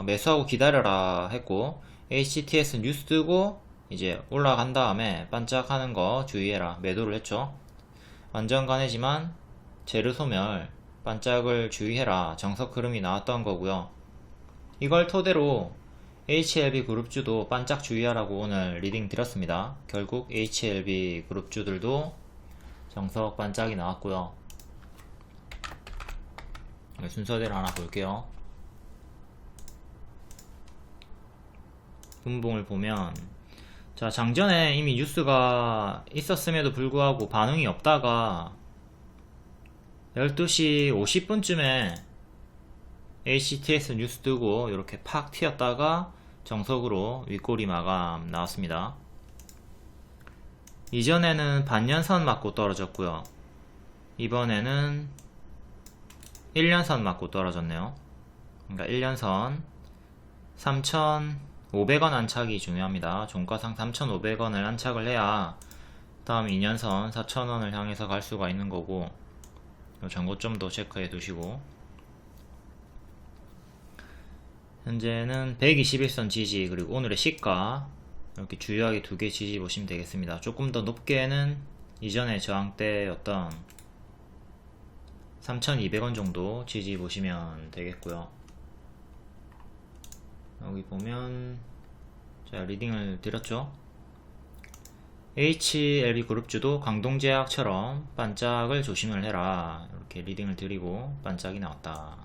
매수하고 기다려라 했고, HTS 뉴스 뜨고 이제 올라간 다음에 반짝하는 거 주의해라 매도를 했죠. 완전 간회지만 재료 소멸 반짝을 주의해라 정석 흐름이 나왔던 거고요. 이걸 토대로 HLB 그룹주도 반짝 주의하라고 오늘 리딩 드렸습니다. 결국 HLB 그룹주들도 정석 반짝이 나왔고요. 순서대로 하나 볼게요. 분봉을 보면, 자, 장전에 이미 뉴스가 있었음에도 불구하고 반응이 없다가 12시 50분쯤에 HTS 뉴스 뜨고 이렇게 팍 튀었다가 정석으로 윗꼬리 마감 나왔습니다. 이전에는 반년선 맞고 떨어졌고요. 이번에는 1년선 맞고 떨어졌네요. 그러니까 1년선 3,500원 안착이 중요합니다. 종가상 3,500원을 안착을 해야 다음 2년선 4,000원을 향해서 갈 수가 있는 거고, 전고점도 체크해 두시고, 현재는 121선 지지 그리고 오늘의 시가 이렇게 주요하게 두 개 지지 보시면 되겠습니다. 조금 더 높게는 이전의 저항대였던 3,200원 정도 지지 보시면 되겠고요. 여기 보면 제가 리딩을 드렸죠. HLB 그룹주도 광동제약처럼 반짝을 조심을 해라 이렇게 리딩을 드리고 반짝이 나왔다.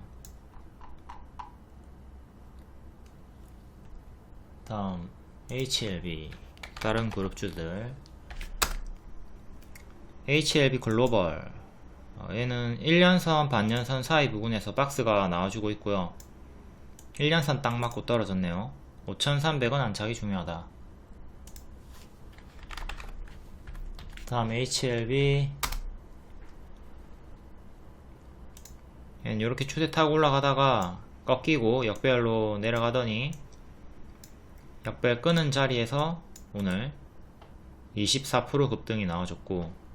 다음 HLB 다른 그룹주들. HLB 글로벌, 얘는 1년선 반년선 사이 부분에서 박스가 나와주고 있고요. 1년선 딱 맞고 떨어졌네요. 5,300원 안착이 중요하다. 다음 HLB, 얘는 이렇게 추세 타고 올라가다가 꺾이고 역배열로 내려가더니 역배열 끄는 자리에서 오늘 24% 급등이 나와줬고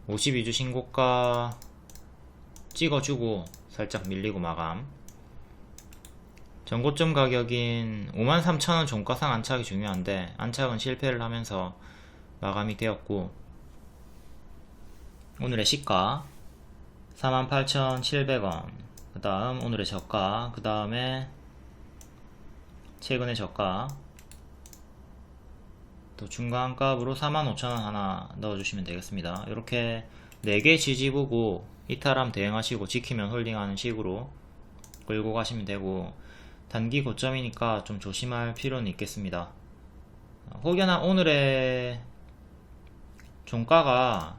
52주 신고가 찍어주고 살짝 밀리고 마감. 전고점 가격인 53,000원 종가상 안착이 중요한데 안착은 실패를 하면서 마감이 되었고, 오늘의 시가 48,700원, 그 다음 오늘의 저가, 그 다음에 최근의 저가, 또 중간값으로 45,000원 하나 넣어주시면 되겠습니다. 이렇게 4개 지지 보고 이탈함 대응하시고 지키면 홀딩하는 식으로 끌고 가시면 되고, 단기 고점이니까 좀 조심할 필요는 있겠습니다. 혹여나 오늘의 종가가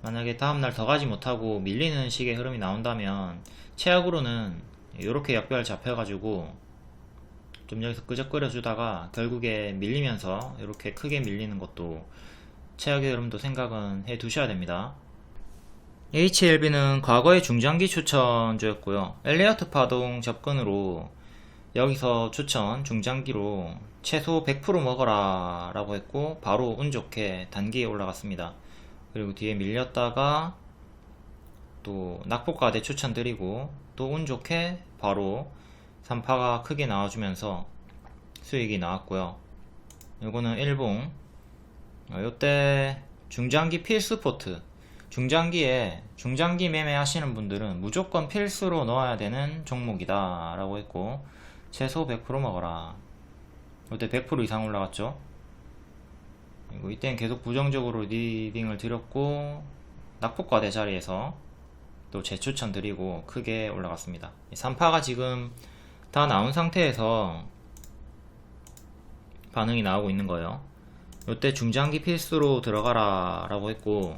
만약에 다음날 더 가지 못하고 밀리는 식의 흐름이 나온다면 최악으로는 이렇게 역배열 잡혀가지고 좀 여기서 끄적거려 주다가 결국에 밀리면서 이렇게 크게 밀리는 것도 최악의 흐름도 생각은 해 두셔야 됩니다. HLB는 과거의 중장기 추천주였고요. 엘리어트 파동 접근으로 여기서 추천 중장기로 최소 100% 먹어라 라고 했고 바로 운 좋게 단기에 올라갔습니다. 그리고 뒤에 밀렸다가 또 낙폭과대 추천드리고 또 운 좋게 바로 3파가 크게 나와주면서 수익이 나왔고요. 요거는 일봉, 요때 중장기 필수 포트, 중장기 매매 하시는 분들은 무조건 필수로 넣어야 되는 종목이다 라고 했고 최소 100% 먹어라. 요때 100% 이상 올라갔죠. 그리고 이때는 계속 부정적으로 리딩을 드렸고 낙폭과대 자리에서 또 재추천 드리고 크게 올라갔습니다. 3파가 지금 다 나온 상태에서 반응이 나오고 있는 거예요. 요때 중장기 필수로 들어가라 라고 했고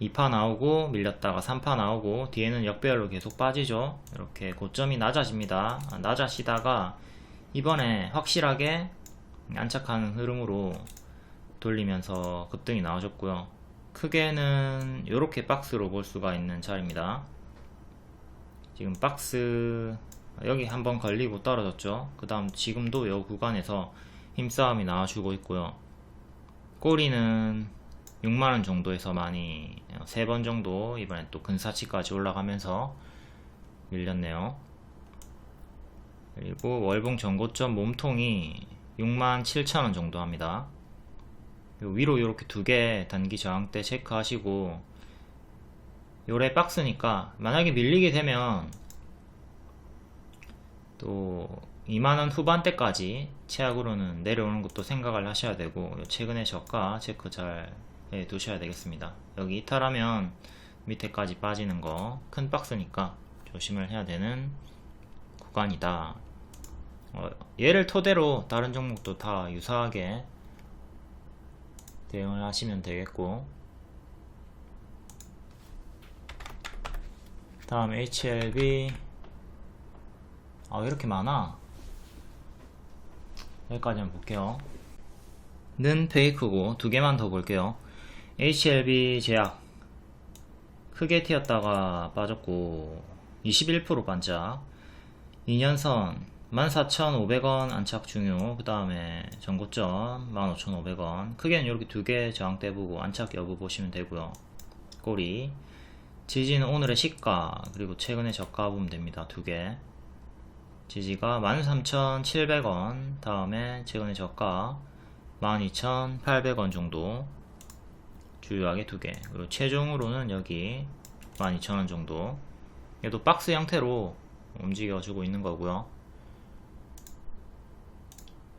2파 나오고 밀렸다가 3파 나오고 뒤에는 역배열로 계속 빠지죠. 이렇게 고점이 낮아집니다. 낮아지다가 이번에 확실하게 안착하는 흐름으로 돌리면서 급등이 나와줬고요. 크게는 이렇게 박스로 볼 수가 있는 자리입니다. 지금 박스 여기 한번 걸리고 떨어졌죠. 그 다음 지금도 이 구간에서 힘싸움이 나와주고 있고요. 꼬리는 6만원 정도에서 많이 3번 정도 이번엔 또 근사치까지 올라가면서 밀렸네요. 그리고 월봉 전고점 몸통이 67,000원 정도 합니다. 위로 이렇게 2개 단기 저항대 체크하시고 요래 박스니까 만약에 밀리게 되면 또 2만원 후반대까지 최악으로는 내려오는 것도 생각을 하셔야 되고 최근의 저가 체크 잘 해 두셔야 되겠습니다. 여기 이탈하면 밑에까지 빠지는 거 큰 박스니까 조심을 해야 되는 구간이다. 얘를 토대로 다른 종목도 다 유사하게 대응을 하시면 되겠고, 다음 HLB 왜 이렇게 많아? 여기까지 한번 볼게요. 는 페이크고 2개만 더 볼게요. HLB 제약 크게 튀었다가 빠졌고 21% 반짝, 2년선 14,500원 안착 중요, 그 다음에 전고점 15,500원, 크게는 이렇게 2개 저항대 보고 안착 여부 보시면 되고요. 꼬리 지지는 오늘의 시가 그리고 최근의 저가 보면 됩니다. 2개 지지가 13,700원, 다음에 최근의 저가 12,800원 정도 주요하게 2개, 그리고 최종으로는 여기 12,000원 정도. 얘도 박스 형태로 움직여주고 있는 거고요.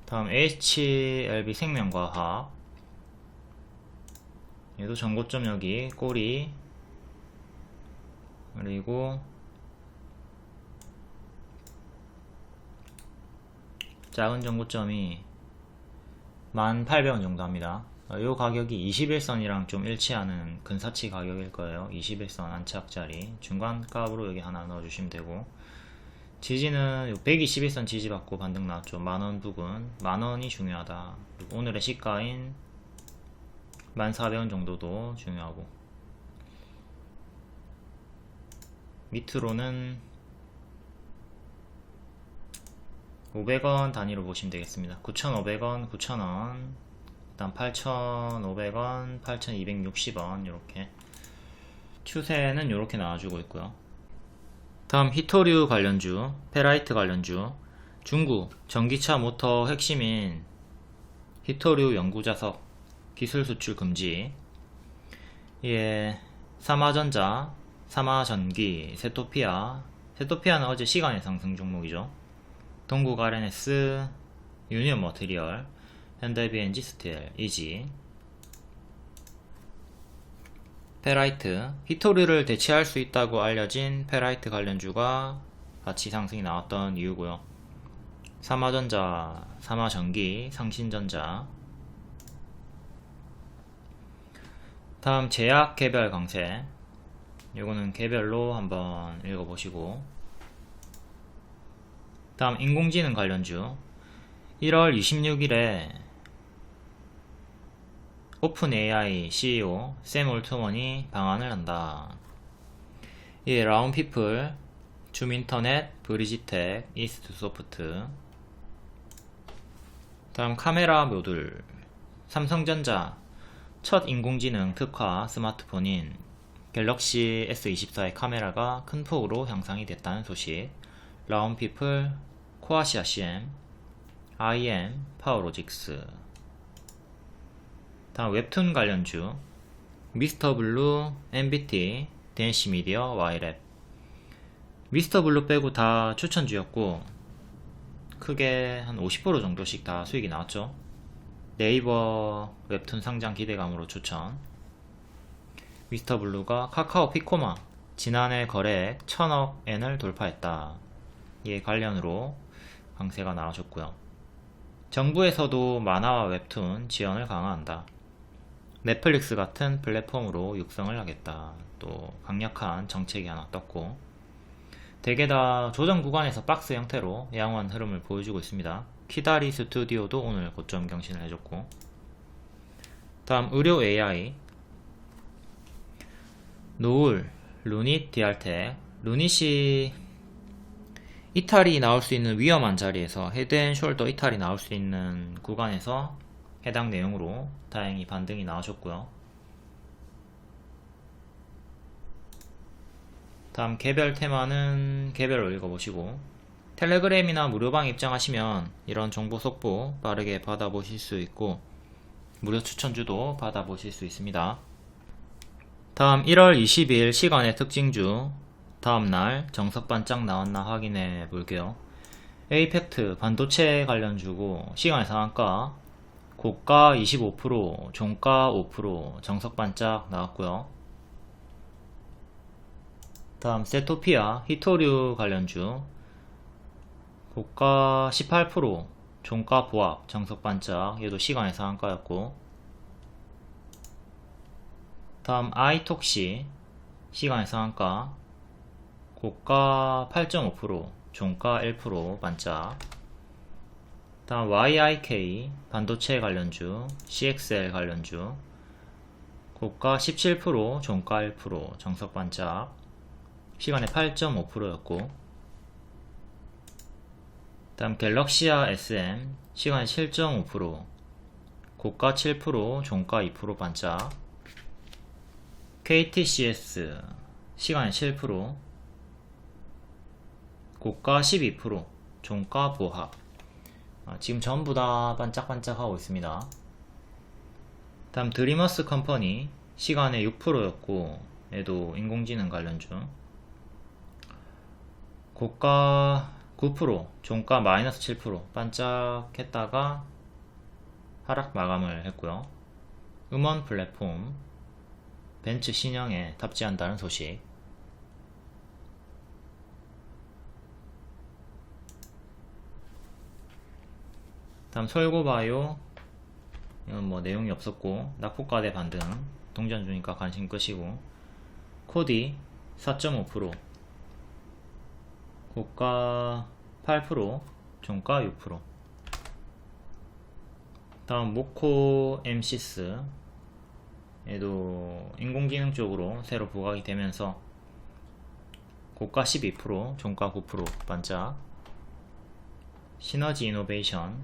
다음 HLB 생명과학, 얘도 전고점 여기 꼬리, 그리고 작은 정고점이 18,000원 정도 합니다. 이 가격이 21선이랑 좀 일치하는 근사치 가격일 거예요. 21선 안착짜리 중간값으로 여기 하나 넣어주시면 되고, 지지는 121선 지지 받고 반등 나왔죠. 만원 부근, 만원이 중요하다. 그리고 오늘의 시가인 14,000원 정도도 중요하고, 밑으로는 500원 단위로 보시면 되겠습니다. 9,500원, 9,000원, 일단 8,500원, 8,260원 이렇게 추세는 이렇게 나와주고 있고요. 다음 히토류 관련주, 페라이트 관련주, 중국 전기차 모터 핵심인 히토류 연구자석 기술 수출 금지, 예, 사마전자, 사마전기, 세토피아는 어제 시간의 상승 종목이죠. 동국 RNS, 유니온 머티리얼, 현대비엔지 스틸, 이지, 페라이트, 히토류를 대체할 수 있다고 알려진 페라이트 관련주가 같이 상승이 나왔던 이유고요. 사마전자, 사마전기, 상신전자. 다음 제약 개별 강세, 요거는 개별로 한번 읽어보시고, 다음 인공지능 관련주, 1월 26일에 오픈AI CEO 샘 올트먼이 방한을 한다. 이 라운피플, 줌인터넷, 브리지텍, 이스트소프트. 다음 카메라 모듈, 삼성전자 첫 인공지능 특화 스마트폰인 갤럭시 S24의 카메라가 큰 폭으로 향상이 됐다는 소식. 라운피플, 코아시아 CM, IM, 파워로직스. 다음 웹툰 관련주, 미스터블루, MBT, 댄시미디어, Y랩. 미스터블루 빼고 다 추천주였고, 크게 한 50% 정도씩 다 수익이 나왔죠. 네이버 웹툰 상장 기대감으로 추천. 미스터블루가 카카오 피코마 지난해 거래액 1000억 엔을 돌파했다. 이에 관련으로 강세가 나와줬고요. 정부에서도 만화와 웹툰 지원을 강화한다. 넷플릭스 같은 플랫폼으로 육성을 하겠다. 또 강력한 정책이 하나 떴고, 대개 다 조정 구간에서 박스 형태로 양호한 흐름을 보여주고 있습니다. 키다리 스튜디오도 오늘 고점 경신을 해줬고, 다음 의료 AI, 노을, 루닛, 디알텍. 루닛이 이탈이 나올 수 있는 위험한 자리에서, 헤드앤숄더 이탈이 나올 수 있는 구간에서 해당 내용으로 다행히 반등이 나와줬고요. 다음 개별 테마는 개별로 읽어보시고, 텔레그램이나 무료방 입장하시면 이런 정보 속보 빠르게 받아보실 수 있고, 무료 추천주도 받아보실 수 있습니다. 다음 1월 22일 시간의 특징주, 다음날 정석 반짝 나왔나 확인해 볼게요. 에이펙트 반도체 관련주고, 시간의 상한가, 고가 25%, 종가 5%, 정석 반짝 나왔고요. 다음 세토피아 히토류 관련주, 고가 18%, 종가 보합, 정석 반짝, 얘도 시간의 상한가였고. 다음 아이톡시 시간의 상한가, 고가 8.5%, 종가 1% 반짝. 다음 YIK 반도체 관련주, CXL 관련주, 고가 17%, 종가 1%, 정석 반짝, 시간에 8.5%였고. 다음 갤럭시아 SM 시간에 7.5%, 고가 7%, 종가 2% 반짝. KTCS 시간에 7%, 고가 12%, 종가 보합. 지금 전부 다 반짝반짝하고 있습니다. 다음 드리머스 컴퍼니 시간에 6%였고, 얘도 인공지능 관련주, 고가 9%, 종가 마이너스 7% 반짝했다가 하락 마감을 했고요. 음원 플랫폼 벤츠 신형에 탑재한다는 소식. 다음 솔고바이오, 이건 뭐 내용이 없었고, 낙폭과대 반등 동전 주니까 관심 끄시고, 코디 4.5%, 고가 8%, 종가 6%. 다음 모코 MC스, 얘도 인공지능 쪽으로 새로 부각이 되면서 고가 12%, 종가 9% 반짝. 시너지 이노베이션,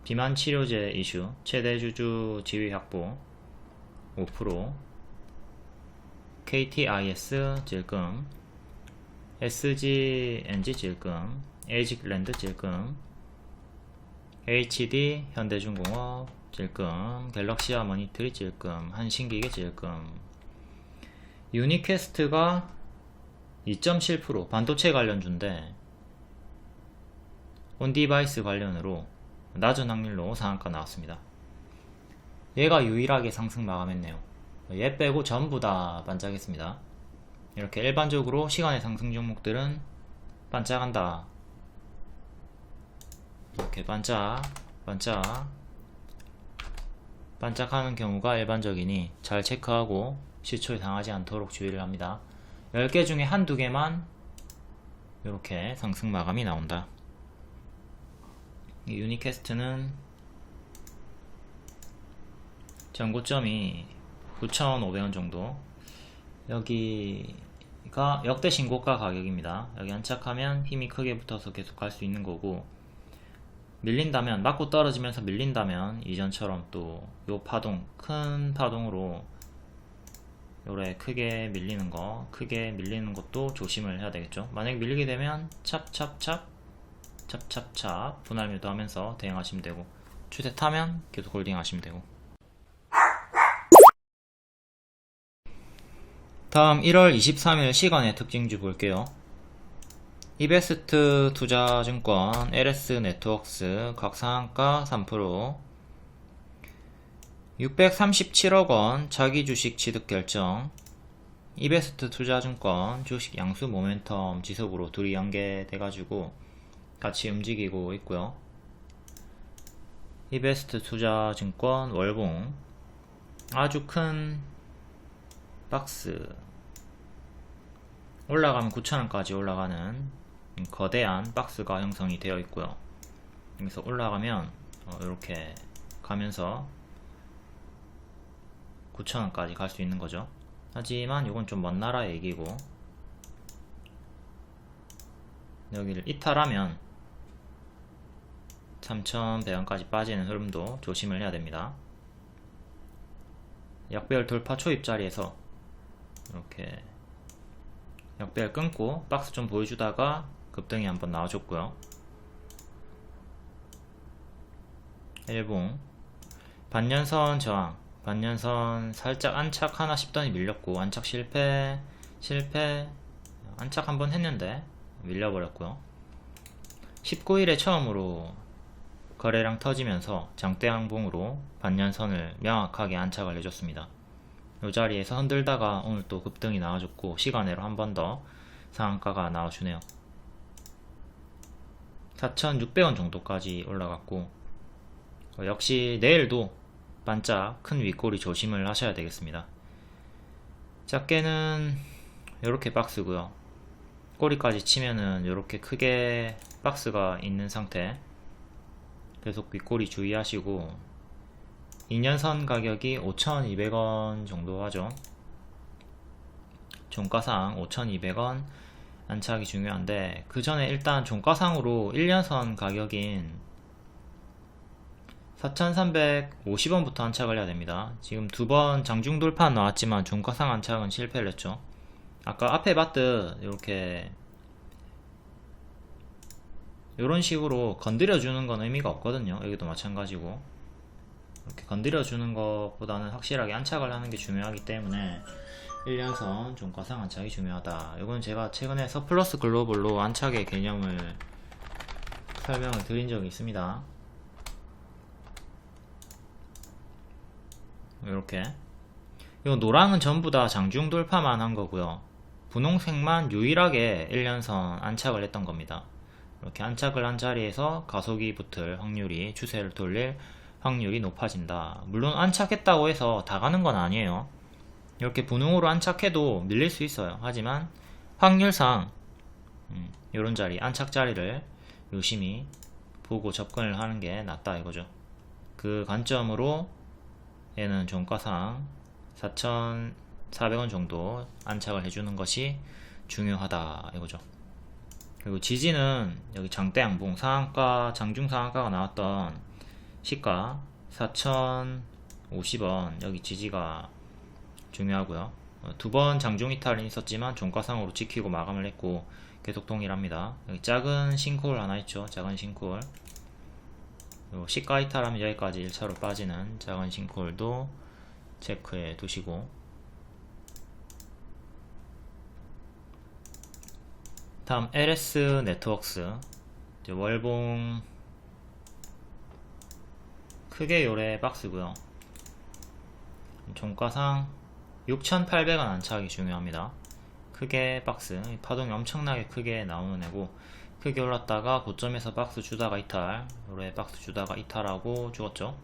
비만 치료제 이슈, 최대 주주 지위 확보 5%, KTIS 질금, SGNG 질금, 에이직랜드 질금, HD 현대중공업 질금, 갤럭시아 머니터리 질금, 한신기계 질금. 유니캐스트가 2.7% 반도체 관련주인데 온디바이스 관련으로 낮은 확률로 상한가 나왔습니다. 얘가 유일하게 상승 마감했네요. 얘 빼고 전부 다 반짝했습니다. 이렇게 일반적으로 시간의 상승 종목들은 반짝한다. 이렇게 반짝하는 경우가 일반적이니 잘 체크하고 시초에 당하지 않도록 주의를 합니다. 10개 중에 한두 개만 이렇게 상승 마감이 나온다. 이 유니캐스트는 전고점이 9,500원 정도, 여기가 역대 신고가 가격입니다. 여기 안착하면 힘이 크게 붙어서 계속 갈 수 있는 거고, 밀린다면, 맞고 떨어지면서 밀린다면 이전처럼 또 요 파동, 큰 파동으로 요래 크게 밀리는 것도 조심을 해야 되겠죠. 만약에 밀리게 되면 찹찹찹 분할 매도하면서 대응하시면 되고, 추세 타면 계속 홀딩 하시면 되고. 다음 1월 23일 시간의 특징주 볼게요. 이베스트 투자증권, LS 네트워크스 각 상한가 3%, 637억원 자기 주식 취득 결정. 이베스트 투자증권 주식 양수 모멘텀 지속으로 둘이 연계돼가지고 같이 움직이고 있고요. 이베스트 투자증권 월봉 아주 큰 박스, 올라가면 9,000원까지 올라가는 거대한 박스가 형성이 되어 있고요. 여기서 올라가면 이렇게 가면서 9,000원까지 갈 수 있는 거죠. 하지만 이건 좀 먼 나라의 얘기고, 여기를 이탈하면 3,100원까지 빠지는 흐름도 조심을 해야 됩니다. 약별 돌파 초입 자리에서 이렇게 약별 끊고 박스 좀 보여주다가 급등이 한번 나와줬고요. 일봉 반년선 저항, 반년선 살짝 안착 하나 싶더니 밀렸고, 안착 실패, 안착 한번 했는데 밀려버렸고요. 19일에 처음으로 거래량 터지면서 장대 양봉으로 반년선을 명확하게 안착을 해줬습니다. 이 자리에서 흔들다가 오늘 또 급등이 나와줬고, 시간으로 한 번 더 상한가가 나와주네요. 4,600원 정도까지 올라갔고, 역시 내일도 반짝 큰 윗꼬리 조심을 하셔야 되겠습니다. 작게는 이렇게 박스고요. 꼬리까지 치면은 이렇게 크게 박스가 있는 상태, 계속 윗꼬리 주의하시고, 2년선 가격이 5,200원 정도 하죠. 종가상 5,200원 안착이 중요한데, 그 전에 일단 종가상으로 1년선 가격인 4,350원부터 안착을 해야 됩니다. 지금 두 번 장중 돌파 나왔지만 종가상 안착은 실패를 했죠. 아까 앞에 봤듯 이렇게 이런 식으로 건드려 주는 건 의미가 없거든요. 여기도 마찬가지고, 이렇게 건드려 주는 것보다는 확실하게 안착을 하는 게 중요하기 때문에 1년선 종가상 안착이 중요하다. 이건 제가 최근에 서플러스 글로벌로 안착의 개념을 설명을 드린 적이 있습니다. 이렇게, 이 노랑은 전부 다 장중 돌파만 한 거고요. 분홍색만 유일하게 1년선 안착을 했던 겁니다. 이렇게 안착을 한 자리에서 가속이 붙을 확률이, 추세를 돌릴 확률이 높아진다. 물론 안착했다고 해서 다 가는 건 아니에요. 이렇게 분홍으로 안착해도 밀릴 수 있어요. 하지만 확률상 이런 자리, 안착 자리를 유심히 보고 접근을 하는 게 낫다 이거죠. 그 관점으로 얘는 종가상 4,400원 정도 안착을 해주는 것이 중요하다 이거죠. 그리고 지지는 여기 장대 양봉 상한가, 장중 상한가가 나왔던 시가 4,050원, 여기 지지가 중요하고요. 두 번 장중 이탈은 있었지만 종가상으로 지키고 마감을 했고 계속 동일합니다. 여기 작은 싱크홀 하나 있죠. 작은 싱크홀. 시가 이탈하면 여기까지 1차로 빠지는 작은 싱크홀도 체크해 두시고, 다음 LS 네트워크스, 월봉 크게 요래 박스고요. 종가상 6,800원 안착이 중요합니다. 크게 박스, 파동이 엄청나게 크게 나오는 애고, 크게 올랐다가 고점에서 박스 주다가 이탈, 요래 박스 주다가 이탈하고 죽었죠.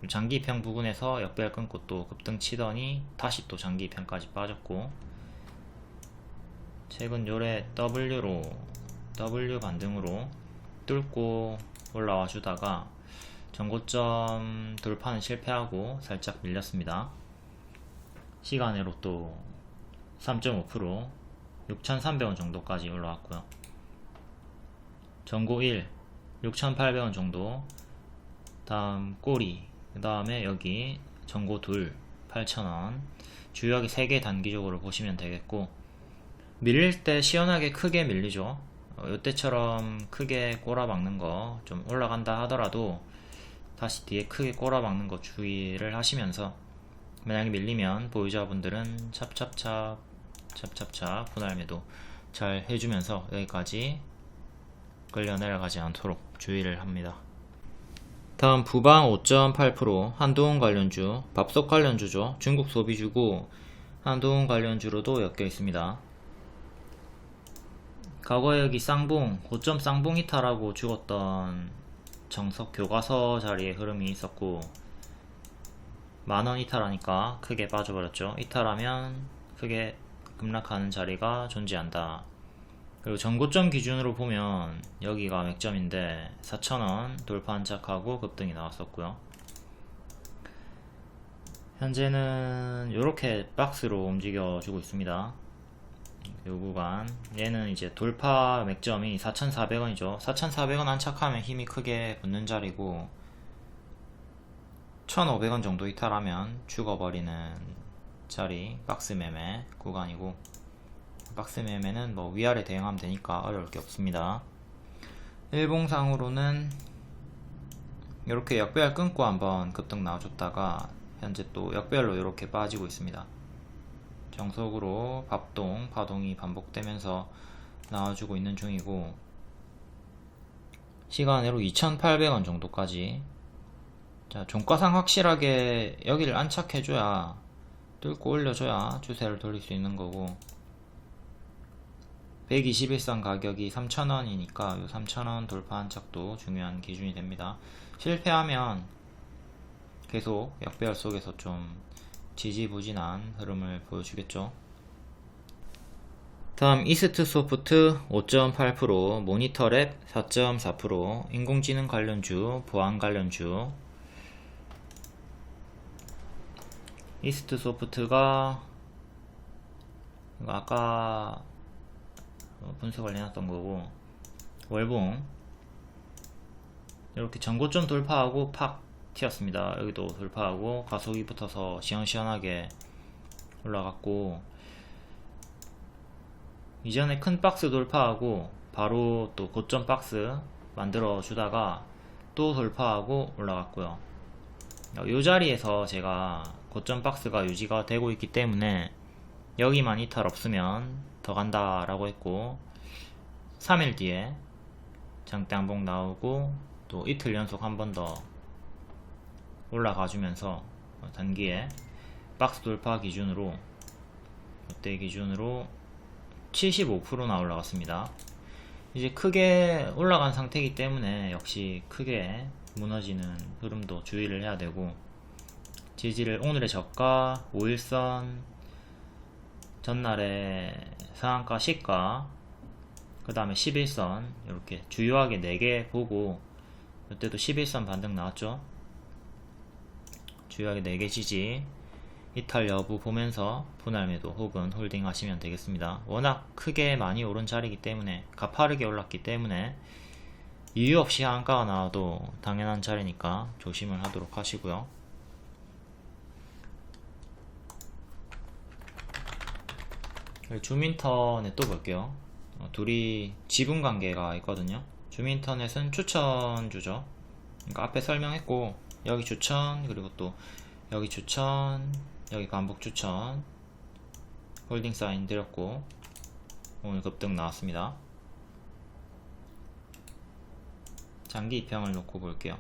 장기평 부근에서 역배열 끊고 또 급등 치더니 다시 또 장기평까지 빠졌고, 최근 요래 W 반등으로 뚫고 올라와 주다가 전고점 돌파는 실패하고 살짝 밀렸습니다. 시간으로 또 3.5% 6,300원 정도까지 올라왔고요. 전고 1 6,800원 정도, 다음 꼬리, 그 다음에 여기 전고 2 8,000원, 주요하게 3개 단기적으로 보시면 되겠고, 밀릴 때 시원하게 크게 밀리죠. 이때처럼 크게 꼬라박는 거, 좀 올라간다 하더라도 다시 뒤에 크게 꼬라박는 거 주의를 하시면서, 만약에 밀리면 보유자분들은 찹찹찹 분할 매도 잘 해주면서 여기까지 끌려 내려가지 않도록 주의를 합니다. 다음 부방 5.8%, 한동훈 관련주, 밥솥 관련주죠. 중국 소비주고 한동훈 관련주로도 엮여 있습니다. 과거에 여기 쌍봉, 고점 쌍봉 이탈하고 죽었던 정석 교과서 자리에 흐름이 있었고, 만원 이탈하니까 크게 빠져버렸죠. 이탈하면 크게 급락하는 자리가 존재한다. 그리고 전고점 기준으로 보면 여기가 맥점인데 4,000원 돌파 안착하고 급등이 나왔었고요. 현재는 이렇게 박스로 움직여주고 있습니다. 요 구간, 얘는 이제 돌파 맥점이 4,400원이죠 4,400원 안착하면 힘이 크게 붙는 자리고, 1,500원 정도 이탈하면 죽어버리는 자리, 박스 매매 구간이고, 박스 매매는 뭐 위아래 대응하면 되니까 어려울 게 없습니다. 일봉상으로는 이렇게 역배열 끊고 한번 급등 나와줬다가 현재 또 역배열로 이렇게 빠지고 있습니다. 정석으로 밥동, 파동이 반복되면서 나와주고 있는 중이고, 시간으로 2,800원 정도까지. 자, 종가상 확실하게 여기를 안착해줘야, 뚫고 올려줘야 추세를 돌릴 수 있는 거고, 121선 가격이 3,000원이니까 요 3,000원 돌파 안착도 중요한 기준이 됩니다. 실패하면 계속 역배열 속에서 좀 지지부진한 흐름을 보여주겠죠. 다음 이스트 소프트 5.8%, 모니터랩 4.4%, 인공지능 관련주, 보안 관련주. 이스트 소프트가 아까 분석을 해놨던 거고, 월봉 이렇게 전고점 돌파하고 팍 튀었습니다. 여기도 돌파하고 가속이 붙어서 시원시원하게 올라갔고, 이전에 큰 박스 돌파하고 바로 또 고점 박스 만들어 주다가 또 돌파하고 올라갔고요. 이 자리에서 제가 고점 박스가 유지가 되고 있기 때문에 여기만 이탈 없으면 더 간다 라고 했고, 3일 뒤에 장대 양봉 나오고 또 이틀 연속 한 번 더 올라가 주면서 단기에 박스 돌파 기준으로, 이때 기준으로 75%나 올라갔습니다. 이제 크게 올라간 상태이기 때문에 역시 크게 무너지는 흐름도 주의를 해야 되고, 지지를 오늘의 저가 5일선, 전날의 상한가 시가, 그 다음에 11선 이렇게 주요하게 4개 보고, 이때도 11선 반등 나왔죠. 주요하게 4개 지지, 이탈 여부 보면서 분할 매도 혹은 홀딩 하시면 되겠습니다. 워낙 크게 많이 오른 자리이기 때문에, 가파르게 올랐기 때문에 이유 없이 한가가 나와도 당연한 자리니까 조심을 하도록 하시고요. 줌인터넷 또 볼게요. 둘이 지분 관계가 있거든요. 줌인터넷은 추천주죠. 그러니까 앞에 설명했고, 여기 추천, 그리고 또 여기 추천, 여기 반복 추천, 홀딩 사인 드렸고, 오늘 급등 나왔습니다. 장기 입형을 놓고 볼게요.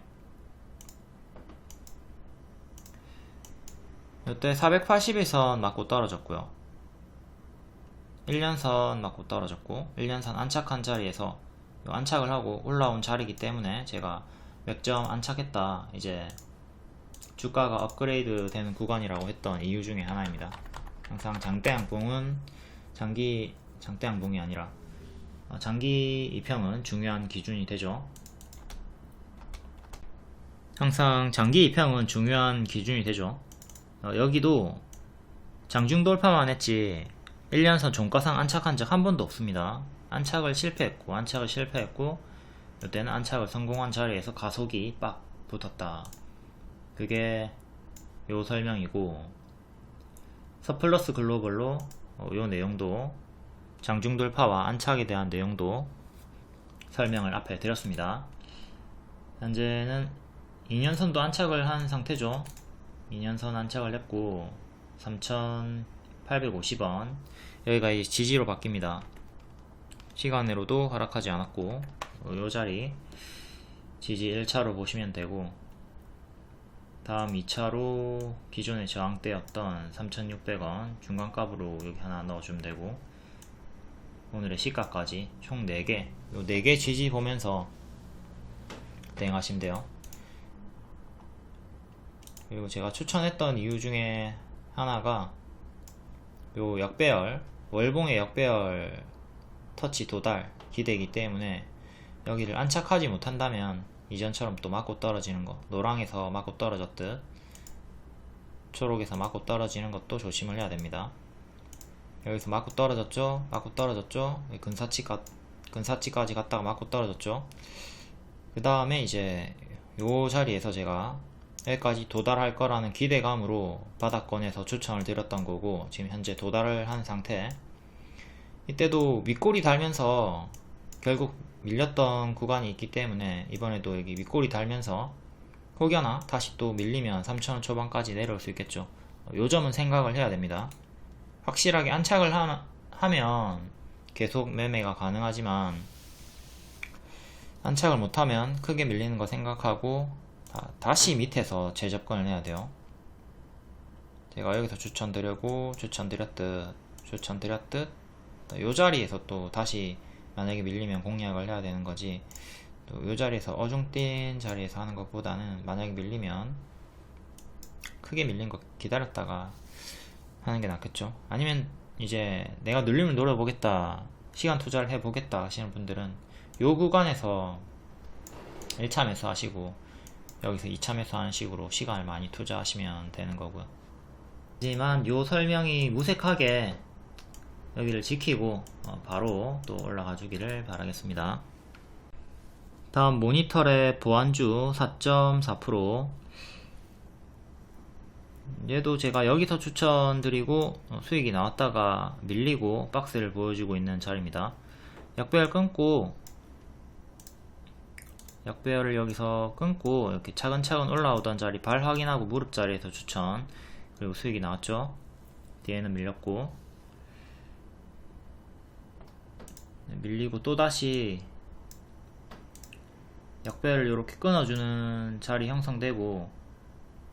이때 481선 맞고 떨어졌고요. 1년선 맞고 떨어졌고, 1년선 안착한 자리에서 안착을 하고 올라온 자리이기 때문에 제가 맥점 안착했다, 이제 주가가 업그레이드 되는 구간이라고 했던 이유 중에 하나입니다. 항상 장대양봉은 장대양봉이 아니라 장기 입형은 중요한 기준이 되죠. 항상 장기 입형은 중요한 기준이 되죠. 여기도 장중 돌파만 했지 1년선 종가상 안착한 적 한 번도 없습니다. 안착을 실패했고 이때는 안착을 성공한 자리에서 가속이 빡 붙었다. 그게 요 설명이고, 서플러스 글로벌로 요 내용도, 장중 돌파와 안착에 대한 내용도 설명을 앞에 드렸습니다. 현재는 2년선도 안착을 한 상태죠. 2년선 안착을 했고 3,850원, 여기가 이제 지지로 바뀝니다. 시간으로도 하락하지 않았고, 요 자리 지지 1차로 보시면 되고, 다음 2차로 기존의 저항대였던 3,600원 중간값으로 여기 하나 넣어주면 되고, 오늘의 시가까지 총 4개, 요 4개 지지 보면서 대응하시면 돼요. 그리고 제가 추천했던 이유 중에 하나가 요 역배열, 월봉의 역배열 터치 도달 기대이기 때문에, 여기를 안착하지 못한다면 이전처럼 또 맞고 떨어지는 거, 노랑에서 맞고 떨어졌듯 초록에서 맞고 떨어지는 것도 조심을 해야 됩니다. 여기서 맞고 떨어졌죠, 근사치까지 갔다가 맞고 떨어졌죠. 그 다음에 이제 요 자리에서 제가 여기까지 도달할 거라는 기대감으로 바닥권에서 추천을 드렸던 거고, 지금 현재 도달을 한 상태. 이때도 윗꼬리 달면서 결국 밀렸던 구간이 있기 때문에, 이번에도 여기 윗꼬리 달면서 혹여나 다시 또 밀리면 3,000원 초반까지 내려올 수 있겠죠. 요 점은 생각을 해야 됩니다. 확실하게 안착을 하면 계속 매매가 가능하지만, 안착을 못하면 크게 밀리는 거 생각하고 다시 밑에서 재접근을 해야 돼요. 제가 여기서 추천드렸듯 요 자리에서 또 다시 만약에 밀리면 공략을 해야 되는 거지, 또 요 자리에서 어중뛴 자리에서 하는 것보다는 만약에 밀리면 크게 밀린 거 기다렸다가 하는 게 낫겠죠. 아니면 이제 내가 눌림을 노려보겠다, 시간 투자를 해보겠다 하시는 분들은 요 구간에서 1차 매수 하시고 여기서 2차 매수 하는 식으로 시간을 많이 투자하시면 되는 거고요. 하지만 요 설명이 무색하게 여기를 지키고 바로 또 올라가 주기를 바라겠습니다. 다음 모니터의 보안주 4.4%, 얘도 제가 여기서 추천드리고 수익이 나왔다가 밀리고 박스를 보여주고 있는 자리입니다. 역배열 끊고, 역배열을 여기서 끊고 이렇게 차근차근 올라오던 자리 발 확인하고 무릎 자리에서 추천, 그리고 수익이 나왔죠. 뒤에는 밀렸고, 밀리고 또다시 역배열을 이렇게 끊어주는 자리 형성되고,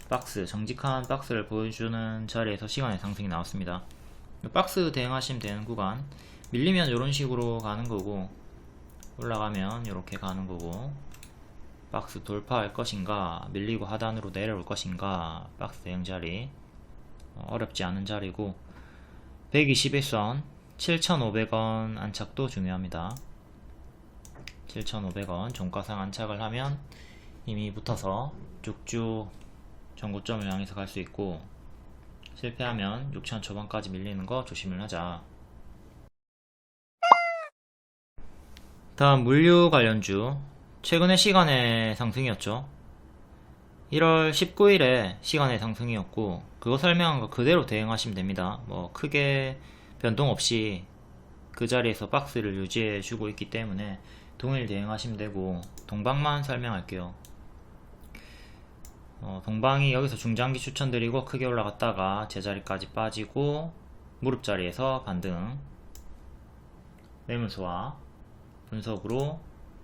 박스, 정직한 박스를 보여주는 자리에서 시간의 상승이 나왔습니다. 박스 대응하시면 되는 구간, 밀리면 이런 식으로 가는 거고, 올라가면 이렇게 가는 거고, 박스 돌파할 것인가, 밀리고 하단으로 내려올 것인가, 박스 대응 자리 어렵지 않은 자리고, 121선 7,500원 안착도 중요합니다. 7,500원 종가상 안착을 하면 이미 붙어서 쭉쭉 전고점을 향해서 갈 수 있고, 실패하면 6,000 초반까지 밀리는 거 조심을 하자. 다음 물류 관련주, 최근의 시간의 상승이었죠. 1월 19일에 시간의 상승이었고, 그거 설명한 거 그대로 대응하시면 됩니다. 뭐 크게 변동 없이 그 자리에서 박스를 유지해 주고 있기 때문에 동일 대응하시면 되고, 동방만 설명할게요. 동방이 여기서 중장기 추천드리고 크게 올라갔다가 제자리까지 빠지고 무릎 자리에서 반등, 매물소와 분석으로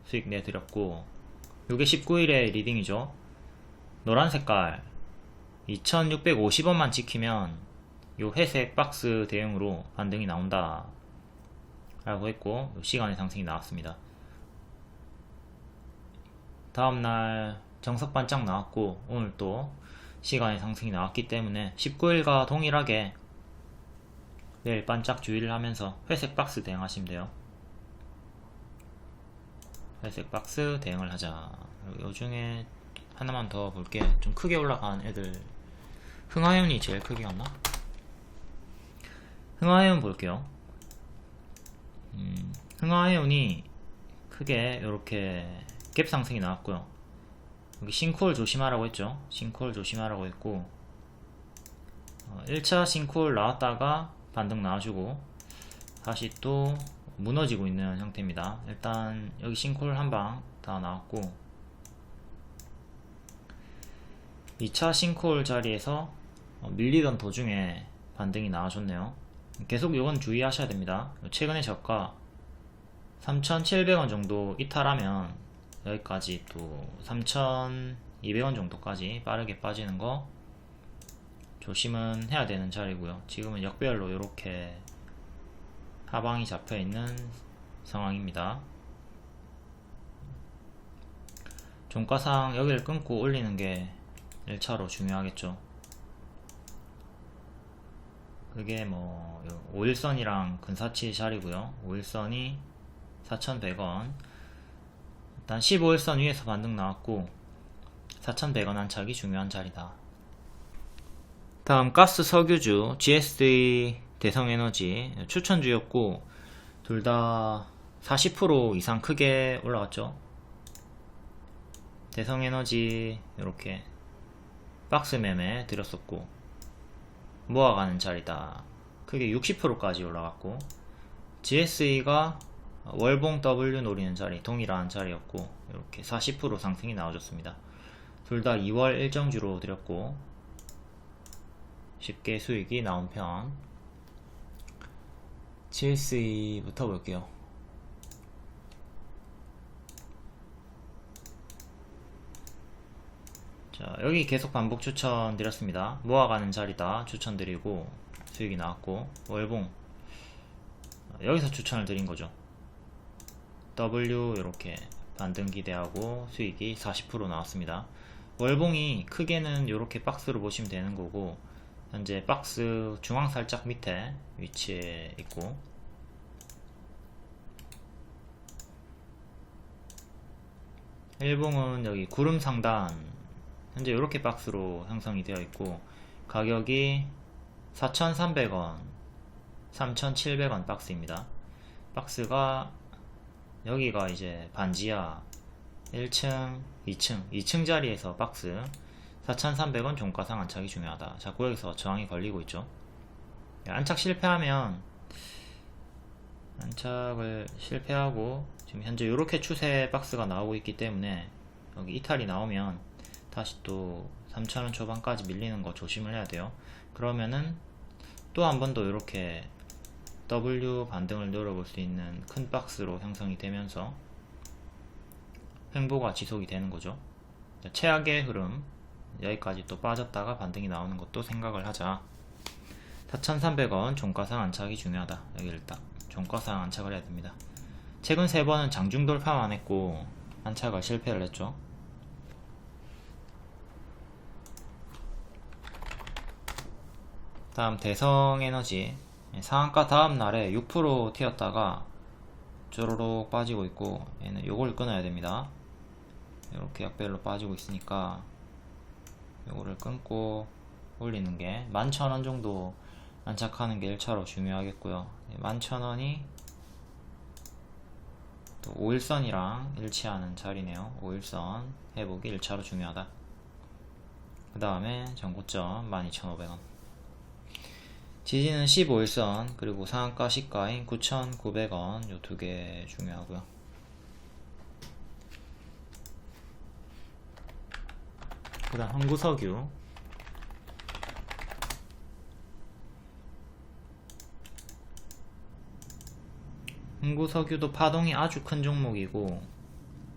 수익 내드렸고, 요게 19일의 리딩이죠. 노란 색깔 2650원만 지키면 요 회색 박스 대응으로 반등이 나온다 라고 했고, 시간의 상승이 나왔습니다. 다음날 정석 반짝 나왔고, 오늘 또 시간의 상승이 나왔기 때문에 19일과 동일하게 내일 반짝 주의를 하면서 회색 박스 대응하시면 돼요. 회색 박스 대응을 하자. 요 중에 하나만 더 볼게. 좀 크게 올라간 애들, 흥하현이 제일 크게 갔나? 흥하현 볼게요. 흥하현이 크게 이렇게 갭 상승이 나왔고요. 여기 싱크홀 조심하라고 했죠. 싱크홀 조심하라고 했고, 1차 싱크홀 나왔다가 반등 나와주고 다시 또 무너지고 있는 형태입니다. 일단 여기 싱크홀 한방 다 나왔고, 2차 싱크홀 자리에서 밀리던 도중에 반등이 나와줬네요. 계속 요건 주의하셔야 됩니다. 최근의 저가 3,700원 정도 이탈하면 여기까지 또 3,200원 정도까지 빠르게 빠지는 거 조심은 해야 되는 자리고요. 지금은 역별로 이렇게 하방이 잡혀 있는 상황입니다. 종가상 여기를 끊고 올리는 게 1차로 중요하겠죠. 그게 뭐 5일선이랑 근사치 자리고요. 5일선이 4,100원, 일단 15일선 위에서 반등 나왔고 4,100원 안착이 중요한 자리다. 다음 가스 석유주 GSD 대성에너지 추천주였고, 둘 다 40% 이상 크게 올라갔죠. 대성에너지 이렇게 박스 매매 드렸었고, 모아가는 자리다. 크게 60%까지 올라갔고, GSE가 월봉 W 노리는 자리, 동일한 자리였고, 이렇게 40% 상승이 나와줬습니다. 둘 다 2월 일정주로 드렸고 쉽게 수익이 나온 편. GSE부터 볼게요. 자, 여기 계속 반복 추천 드렸습니다. 모아가는 자리다 추천드리고 수익이 나왔고, 월봉 여기서 추천을 드린 거죠. W 이렇게 반등 기대하고 수익이 40% 나왔습니다. 월봉이 크게는 이렇게 박스로 보시면 되는 거고, 현재 박스 중앙 살짝 밑에 위치해 있고, 일봉은 여기 구름 상단 현재 이렇게 박스로 형성이 되어 있고, 가격이 4,300원 3,700원 박스입니다. 박스가 여기가 이제 반지하 1층 2층 자리에서 박스 4,300원 종가상 안착이 중요하다. 자꾸 여기서 저항이 걸리고 있죠. 안착 실패하면, 안착을 실패하고 지금 현재 이렇게 추세 박스가 나오고 있기 때문에 여기 이탈이 나오면 다시 또 3,000원 초반까지 밀리는 거 조심을 해야 돼요. 그러면은 또 한 번 더 이렇게 W 반등을 노려볼 수 있는 큰 박스로 형성이 되면서 횡보가 지속이 되는 거죠. 최악의 흐름, 여기까지 또 빠졌다가 반등이 나오는 것도 생각을 하자. 4,300원 종가상 안착이 중요하다. 여기를 딱 종가상 안착을 해야 됩니다. 최근 3번은 장중 돌파만 했고 안착을 실패를 했죠. 다음 대성에너지 상한가 다음날에 6% 튀었다가 쪼로록 빠지고 있고, 얘는 요걸 끊어야 됩니다. 이렇게 약별로 빠지고 있으니까 요거를 끊고 올리는 게 11,000원 정도 안착하는 게 1차로 중요하겠고요. 11,000원이 또 5일선이랑 일치하는 자리네요. 5일선 회복이 1차로 중요하다. 그 다음에 전고점 12,500원, 지지는 15일선, 그리고 상한가 시가인 9,900원, 요 두 개 중요하고요. 그 다음 흥구석유, 흥구석유도 파동이 아주 큰 종목이고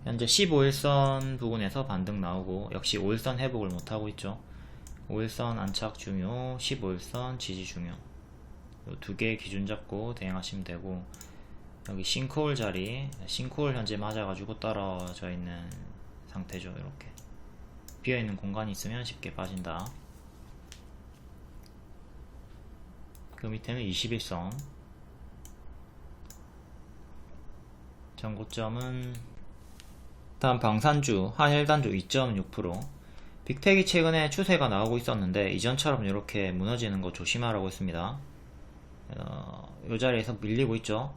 현재 15일선 부근에서 반등 나오고 역시 5일선 회복을 못하고 있죠. 5일선 안착 중요, 15일선 지지 중요, 이 두 개의 기준 잡고 대응하시면 되고, 여기 싱크홀 자리, 싱크홀 현재 맞아가지고 떨어져 있는 상태죠. 이렇게 비어있는 공간이 있으면 쉽게 빠진다. 그 밑에는 21선, 전고점은 다음 방산주, 한일단주 2.6%. 빅텍이 최근에 추세가 나오고 있었는데 이전처럼 이렇게 무너지는 거 조심하라고 했습니다. 이 자리에서 밀리고 있죠.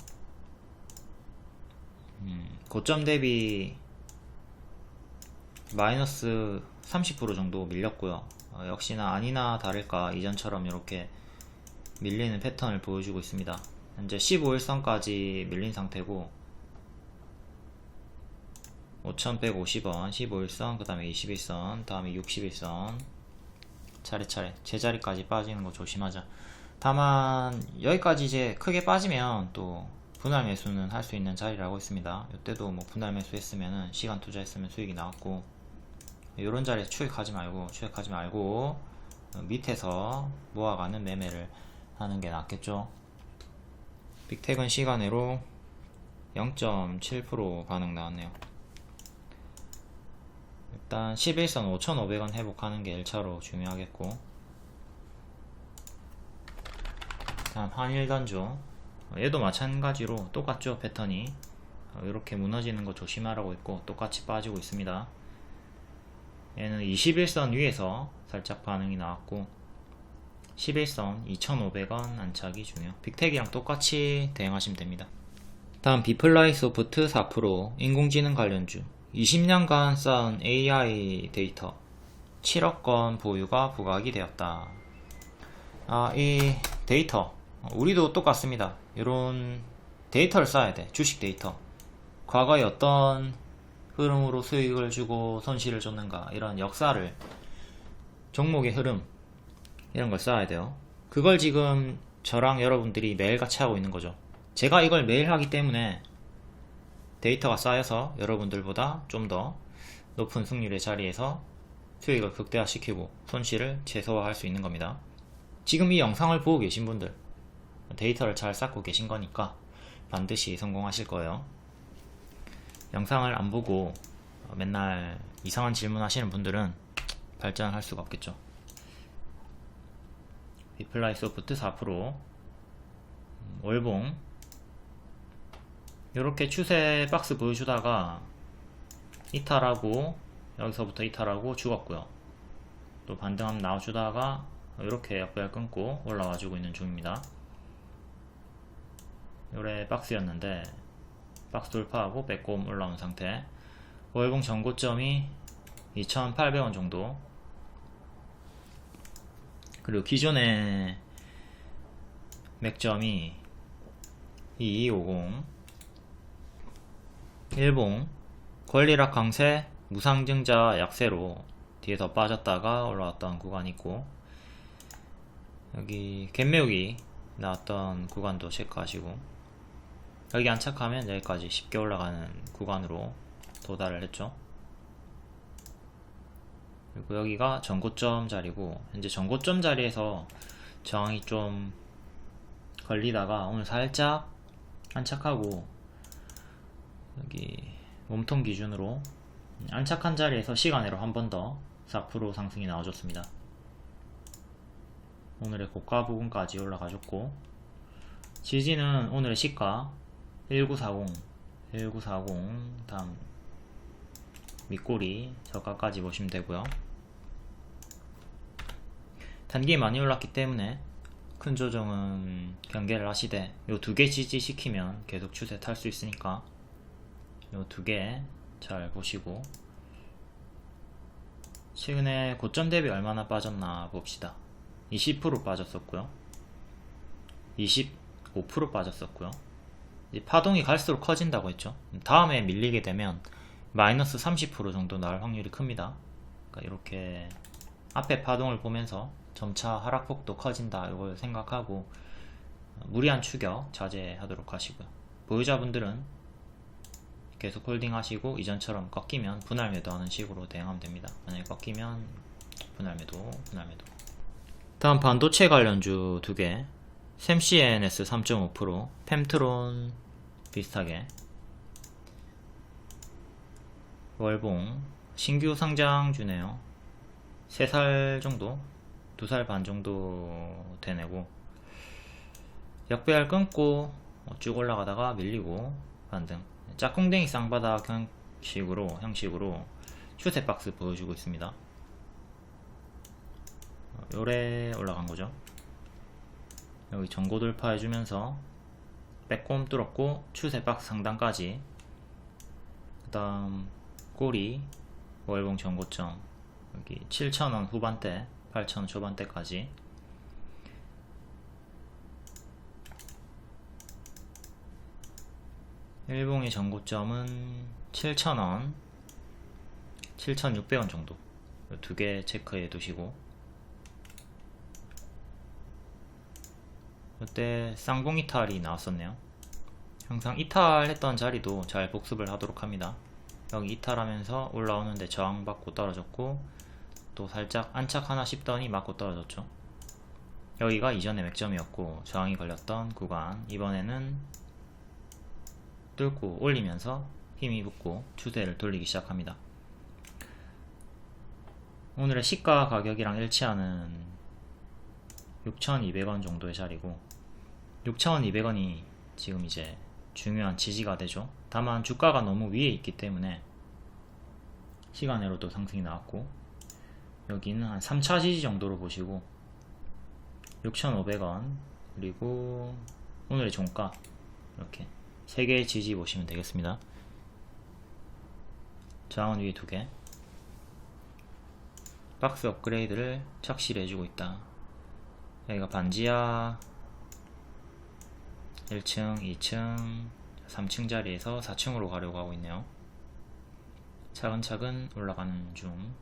고점 대비 마이너스 30% 정도 밀렸고요. 역시나 아니나 다를까 이전처럼 이렇게 밀리는 패턴을 보여주고 있습니다. 현재 15일선까지 밀린 상태고 5,150원 15일선, 그 다음에 21선, 다음에 61선 차례차례 제자리까지 빠지는 거 조심하자. 다만 여기까지 이제 크게 빠지면 또 분할 매수는 할 수 있는 자리라고 했습니다. 이때도 뭐 분할 매수 했으면은 시간 투자했으면 수익이 나왔고, 이런 자리에서 추격하지 말고 밑에서 모아가는 매매를 하는 게 낫겠죠. 빅텍은 시간으로 0.7% 반응 나왔네요. 일단 11선 5,500원 회복하는 게 1차로 중요하겠고, 다음 한일단주, 얘도 마찬가지로 똑같죠. 패턴이 이렇게 무너지는 거 조심하라고 있고 똑같이 빠지고 있습니다. 얘는 21선 위에서 살짝 반응이 나왔고 11선 2,500원 안착이 중요. 빅텍이랑 똑같이 대응하시면 됩니다. 다음 비플라이 소프트 4%, 인공지능 관련주, 20년간 쌓은 AI 데이터 7억 건 보유가 부각이 되었다. 이 데이터 우리도 똑같습니다. 이런 데이터를 쌓아야 돼. 주식 데이터, 과거에 어떤 흐름으로 수익을 주고 손실을 줬는가, 이런 역사를, 종목의 흐름, 이런 걸 쌓아야 돼요. 그걸 지금 저랑 여러분들이 매일같이 하고 있는 거죠. 제가 이걸 매일 하기 때문에 데이터가 쌓여서 여러분들보다 좀 더 높은 승률의 자리에서 수익을 극대화시키고 손실을 최소화할 수 있는 겁니다. 지금 이 영상을 보고 계신 분들 데이터를 잘 쌓고 계신 거니까 반드시 성공하실 거예요. 영상을 안 보고 맨날 이상한 질문 하시는 분들은 발전할 수가 없겠죠. 비플라이 소프트 4%, 월봉 이렇게 추세 박스 보여주다가 이탈하고 여기서부터 이탈하고 죽었고요. 또 반등하면 나와주다가 이렇게 약별 끊고 올라와주고 있는 중입니다. 요래 박스였는데 박스 돌파하고 빼꼼 올라온 상태. 월봉 전고점이 2,800원 정도, 그리고 기존의 맥점이 2250. 일봉 권리락 강세, 무상증자 약세로 뒤에 더 빠졌다가 올라왔던 구간이 있고, 여기 갭매우기 나왔던 구간도 체크하시고, 여기 안착하면 여기까지 쉽게 올라가는 구간으로 도달을 했죠. 그리고 여기가 전고점 자리고, 현재 전고점 자리에서 저항이 좀 걸리다가 오늘 살짝 안착하고 여기 몸통 기준으로 안착한 자리에서 시간으로 한 번 더 4% 상승이 나와줬습니다. 오늘의 고가 부분까지 올라가줬고, 지지는 오늘의 시가 1940 다음 밑꼬리 저가까지 보시면 되고요. 단기 많이 올랐기 때문에 큰 조정은 경계를 하시되 요 두 개 지지시키면 계속 추세 탈 수 있으니까 요 두 개 잘 보시고, 최근에 고점 대비 얼마나 빠졌나 봅시다. 20% 빠졌었고요, 25% 빠졌었고요. 파동이 갈수록 커진다고 했죠. 다음에 밀리게 되면 마이너스 30% 정도 나올 확률이 큽니다. 그러니까 이렇게 앞에 파동을 보면서 점차 하락폭도 커진다, 이걸 생각하고 무리한 추격 자제하도록 하시고요. 보유자분들은 계속 홀딩 하시고, 이전처럼 꺾이면 분할 매도하는 식으로 대응하면 됩니다. 만약에 꺾이면 분할 매도. 다음 반도체 관련주 두개, 샘CNS 3.5%, 펜트론 비슷하게, 월봉 신규 상장주네요. 3살 정도, 2살 반 정도 되내고, 역배열 끊고 쭉 올라가다가 밀리고 반등, 짝꿍댕이 쌍바닥 형식으로 추세 박스 보여주고 있습니다. 요래 올라간 거죠. 여기 전고 돌파 해주면서 빼꼼 뚫었고 추세 박스 상단까지, 그 다음 꼬리 월봉 전고점 여기 7,000원 후반대 8,000원 초반대까지, 일봉의 전고점은 7,000원 7,600원 정도, 두 개 체크해 두시고, 이때 쌍봉 이탈이 나왔었네요. 항상 이탈했던 자리도 잘 복습을 하도록 합니다. 여기 이탈하면서 올라오는데 저항받고 떨어졌고, 또 살짝 안착하나 싶더니 맞고 떨어졌죠. 여기가 이전의 맥점이었고 저항이 걸렸던 구간, 이번에는 뚫고 올리면서 힘이 붙고 추세를 돌리기 시작합니다. 오늘의 시가 가격이랑 일치하는 6,200원 정도의 자리고, 6,200원이 지금 이제 중요한 지지가 되죠. 다만 주가가 너무 위에 있기 때문에 시간으로도 상승이 나왔고, 여기는 한 3차 지지 정도로 보시고 6,500원, 그리고 오늘의 종가 이렇게 3개의 지지 보시면 되겠습니다. 저항은 위에 2개, 박스 업그레이드를 착실히 해주고 있다. 여기가 반지하 1층, 2층, 3층 자리에서 4층으로 가려고 하고 있네요. 차근차근 올라가는 중.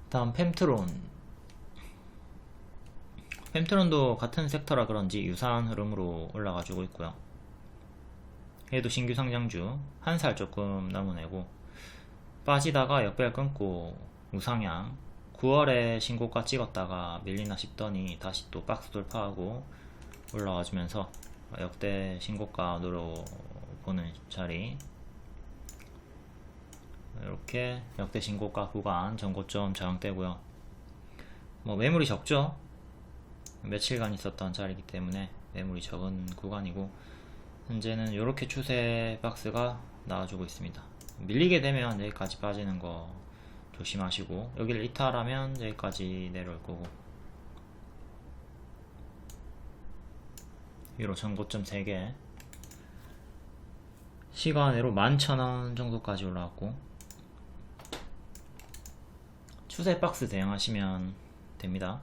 다음 펜트론도 같은 섹터라 그런지 유사한 흐름으로 올라가지고 있고요. 얘도 신규 상장주, 한 살 조금 남은 애고, 빠지다가 역배열 끊고 우상향, 9월에 신고가 찍었다가 밀리나 싶더니 다시 또 박스 돌파하고 올라와주면서 역대 신고가 노려보는 자리, 이렇게 역대 신고가 구간 전고점 저항대고요. 뭐 매물이 적죠. 며칠간 있었던 자리이기 때문에 매물이 적은 구간이고, 현재는 이렇게 추세 박스가 나와주고 있습니다. 밀리게 되면 여기까지 빠지는 거 조심하시고, 여기를 이탈하면 여기까지 내려올 거고, 위로 전고점 3개, 시간으로 11,000원 정도까지 올라왔고, 추세 박스 대응하시면 됩니다.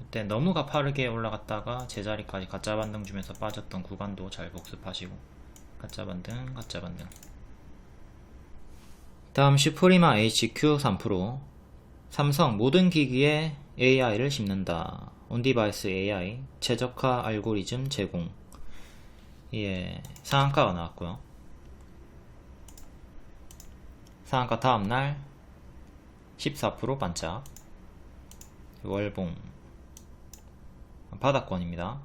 이때 너무 가파르게 올라갔다가 제자리까지 가짜 반등 주면서 빠졌던 구간도 잘 복습하시고, 가짜 반등. 다음 슈프리마 HQ 3%, 삼성 모든 기기에 AI를 심는다. 온디바이스 AI 최적화 알고리즘 제공. 예, 상한가가 나왔고요. 상한가 다음날 14% 반짝, 월봉 바닥권입니다.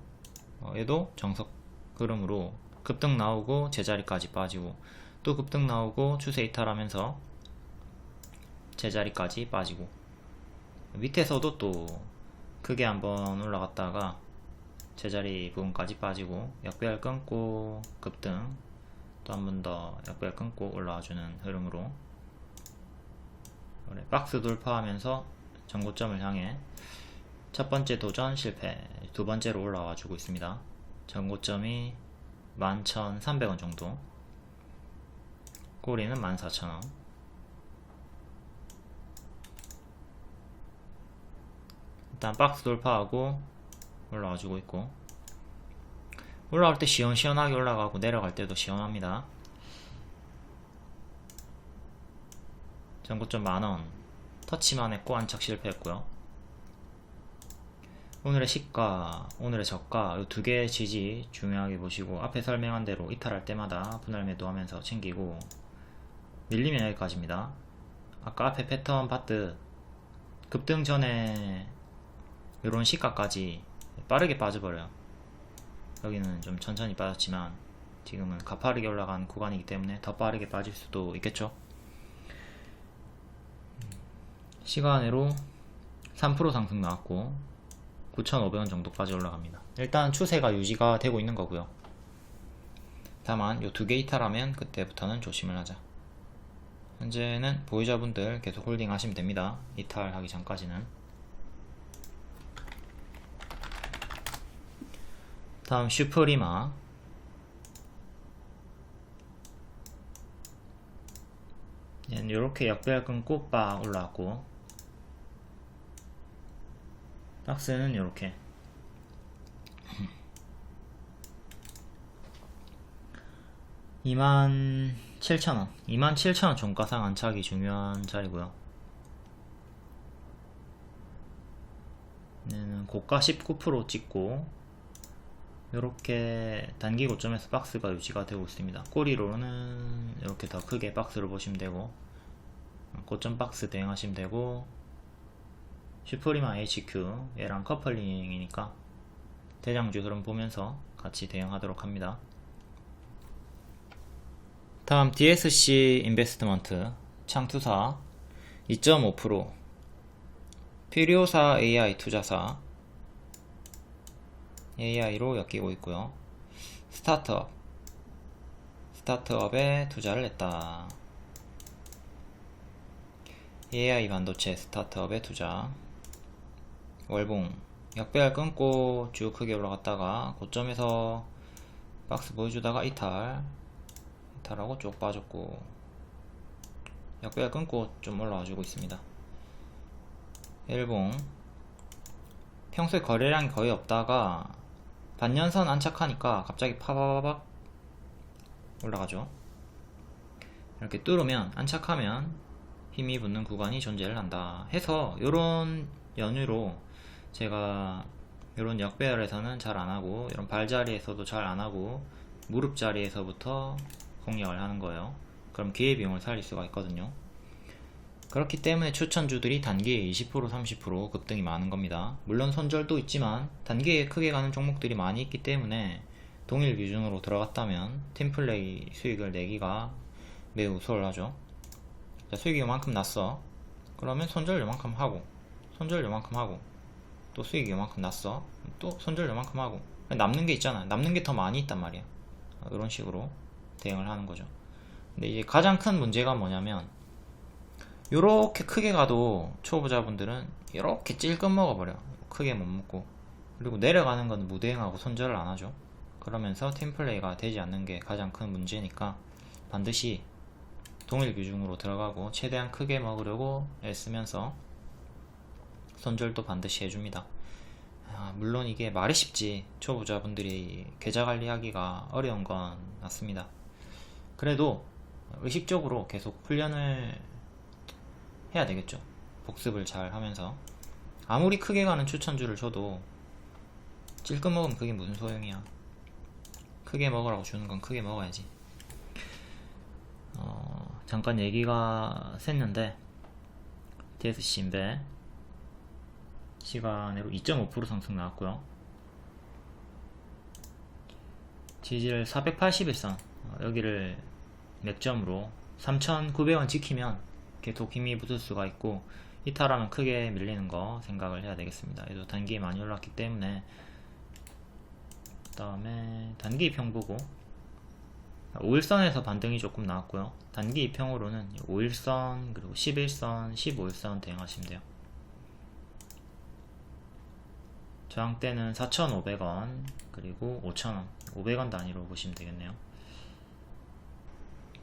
얘도 정석 흐름으로 급등 나오고 제자리까지 빠지고 또 급등 나오고 추세 이탈하면서 제자리까지 빠지고 밑에서도 또 크게 한번 올라갔다가 제자리 부분까지 빠지고 역배열 끊고 급등 또 한 번 더 역배열 끊고 올라와주는 흐름으로 박스 돌파하면서 전고점을 향해 첫 번째 도전 실패, 두 번째로 올라와 주고 있습니다. 전고점이 11,300원 정도, 꼬리는 14,000원. 일단 박스 돌파하고 올라와 주고 있고, 올라올 때 시원시원하게 올라가고 내려갈 때도 시원합니다. 전고점 10,000원 터치만 했고 안착 실패했고요. 오늘의 시가, 오늘의 저가 이 두 개의 지지 중요하게 보시고, 앞에 설명한 대로 이탈할 때마다 분할 매도하면서 챙기고, 밀리면 여기까지입니다. 아까 앞에 패턴 봤듯 급등 전에 이런 시가까지 빠르게 빠져버려요. 여기는 좀 천천히 빠졌지만 지금은 가파르게 올라간 구간이기 때문에 더 빠르게 빠질 수도 있겠죠. 시간으로 3% 상승 나왔고 9,500원 정도까지 올라갑니다. 일단 추세가 유지가 되고 있는 거고요. 다만 요 두 개 이탈하면 그때부터는 조심을 하자. 현재는 보유자분들 계속 홀딩 하시면 됩니다. 이탈하기 전까지는. 다음 슈프리마, 얘는 이렇게 역배열 끊고 빡 올라왔고, 박스는 이렇게 27,000원 27,000원 종가상 안착이 중요한 자리고요. 얘는 고가 19% 찍고 이렇게 단기 고점에서 박스가 유지가 되고 있습니다. 꼬리로는 이렇게 더 크게 박스를 보시면 되고, 고점 박스 대응하시면 되고, 슈프리마 HQ 얘랑 커플링이니까 대장주 흐름 보면서 같이 대응하도록 합니다. 다음 DSC 인베스트먼트 창투사 2.5%, 필요사 AI 투자사 AI로 엮이고 있고요. 스타트업에 투자를 했다. AI 반도체 스타트업에 투자. 월봉 역배열 끊고 쭉 크게 올라갔다가 고점에서 박스 보여주다가 이탈하고 쭉 빠졌고, 역배열 끊고 좀 올라와주고 있습니다. 일봉 평소에 거래량이 거의 없다가 반년선 안착하니까 갑자기 파바바박 올라가죠. 이렇게 뚫으면, 안착하면 힘이 붙는 구간이 존재를 한다 해서, 요런 연유로 제가 요런 역배열에서는 잘 안하고, 이런 발자리에서도 잘 안하고 무릎 자리에서부터 공략을 하는 거예요. 그럼 기회비용을 살릴 수가 있거든요. 그렇기 때문에 추천주들이 단기에 20% 30% 급등이 많은 겁니다. 물론 손절도 있지만 단기에 크게 가는 종목들이 많이 있기 때문에 동일 기준으로 들어갔다면 팀플레이 수익을 내기가 매우 수월하죠. 자, 수익이 요만큼 났어. 그러면 손절 요만큼 하고, 손절 요만큼 하고, 또 수익이 요만큼 났어. 또 손절 요만큼 하고, 남는 게 있잖아. 남는 게 더 많이 있단 말이야. 이런 식으로 대응을 하는 거죠. 근데 이제 가장 큰 문제가 뭐냐면, 요렇게 크게 가도 초보자분들은 이렇게 찔끔 먹어버려. 크게 못 먹고, 그리고 내려가는 건 무대응하고 손절을 안 하죠. 그러면서 팀플레이가 되지 않는 게 가장 큰 문제니까 반드시 동일 기준으로 들어가고 최대한 크게 먹으려고 애쓰면서 손절도 반드시 해줍니다. 물론 이게 말이 쉽지 초보자분들이 계좌 관리하기가 어려운 건 맞습니다. 그래도 의식적으로 계속 훈련을 해야 되겠죠. 복습을 잘 하면서. 아무리 크게 가는 추천주를 줘도 찔끔 먹으면 그게 무슨 소용이야. 크게 먹으라고 주는 건 크게 먹어야지. 잠깐 얘기가 샜는데, DSC 인베 시간으로 2.5% 상승 나왔고요. 지지를 481선 여기를 맥점으로 3,900원 지키면 계속 힘이 붙을 수가 있고, 이탈하면 크게 밀리는 거 생각을 해야 되겠습니다. 얘도 단기 많이 올랐기 때문에. 그 다음에 단기 2평 보고 5일선에서 반등이 조금 나왔고요. 단기 2평으로는 5일선 그리고 11선 15일선 대응하시면 돼요. 저항대는 4,500원 그리고 5,000원, 500원 단위로 보시면 되겠네요.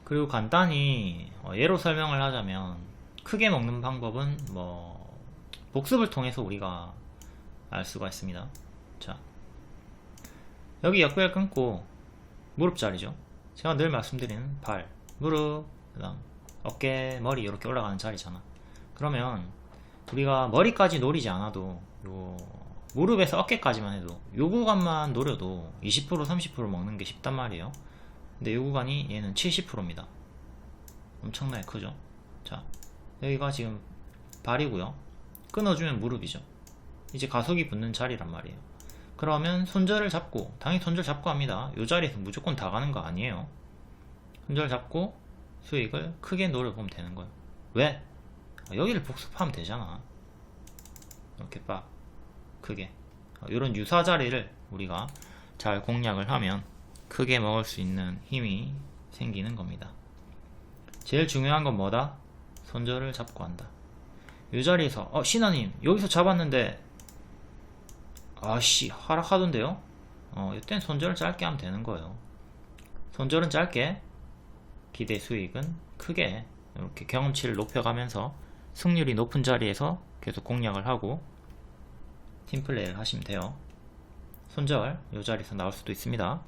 그리고 간단히 예로 설명을 하자면, 크게 먹는 방법은 복습을 통해서 우리가 알 수가 있습니다. 자, 여기 역배열 끊고 무릎 자리죠. 제가 늘 말씀드리는 발, 무릎, 그 다음 어깨, 머리 이렇게 올라가는 자리잖아. 그러면 우리가 머리까지 노리지 않아도 요 무릎에서 어깨까지만 해도 요 구간만 노려도 20% 30% 먹는 게 쉽단 말이에요. 근데 요 구간이 얘는 70%입니다. 엄청나게 크죠. 자, 여기가 지금 발이고요. 끊어주면 무릎이죠. 이제 가속이 붙는 자리란 말이에요. 그러면 손절을 잡고, 당연히 손절 잡고 합니다. 요 자리에서 무조건 다 가는 거 아니에요. 손절 잡고 수익을 크게 노려보면 되는 거예요. 왜? 여기를 복습하면 되잖아. 이렇게 빡 크게 이런 유사 자리를 우리가 잘 공략을 하면 크게 먹을 수 있는 힘이 생기는 겁니다. 제일 중요한 건 뭐다? 손절을 잡고 한다. 이 자리에서 신하님 여기서 잡았는데 아씨 하락하던데요? 이땐 손절을 짧게 하면 되는 거예요. 손절은 짧게, 기대 수익은 크게, 이렇게 경험치를 높여가면서 승률이 높은 자리에서 계속 공략을 하고 팀플레이를 하시면 돼요. 손절 이 자리에서 나올 수도 있습니다.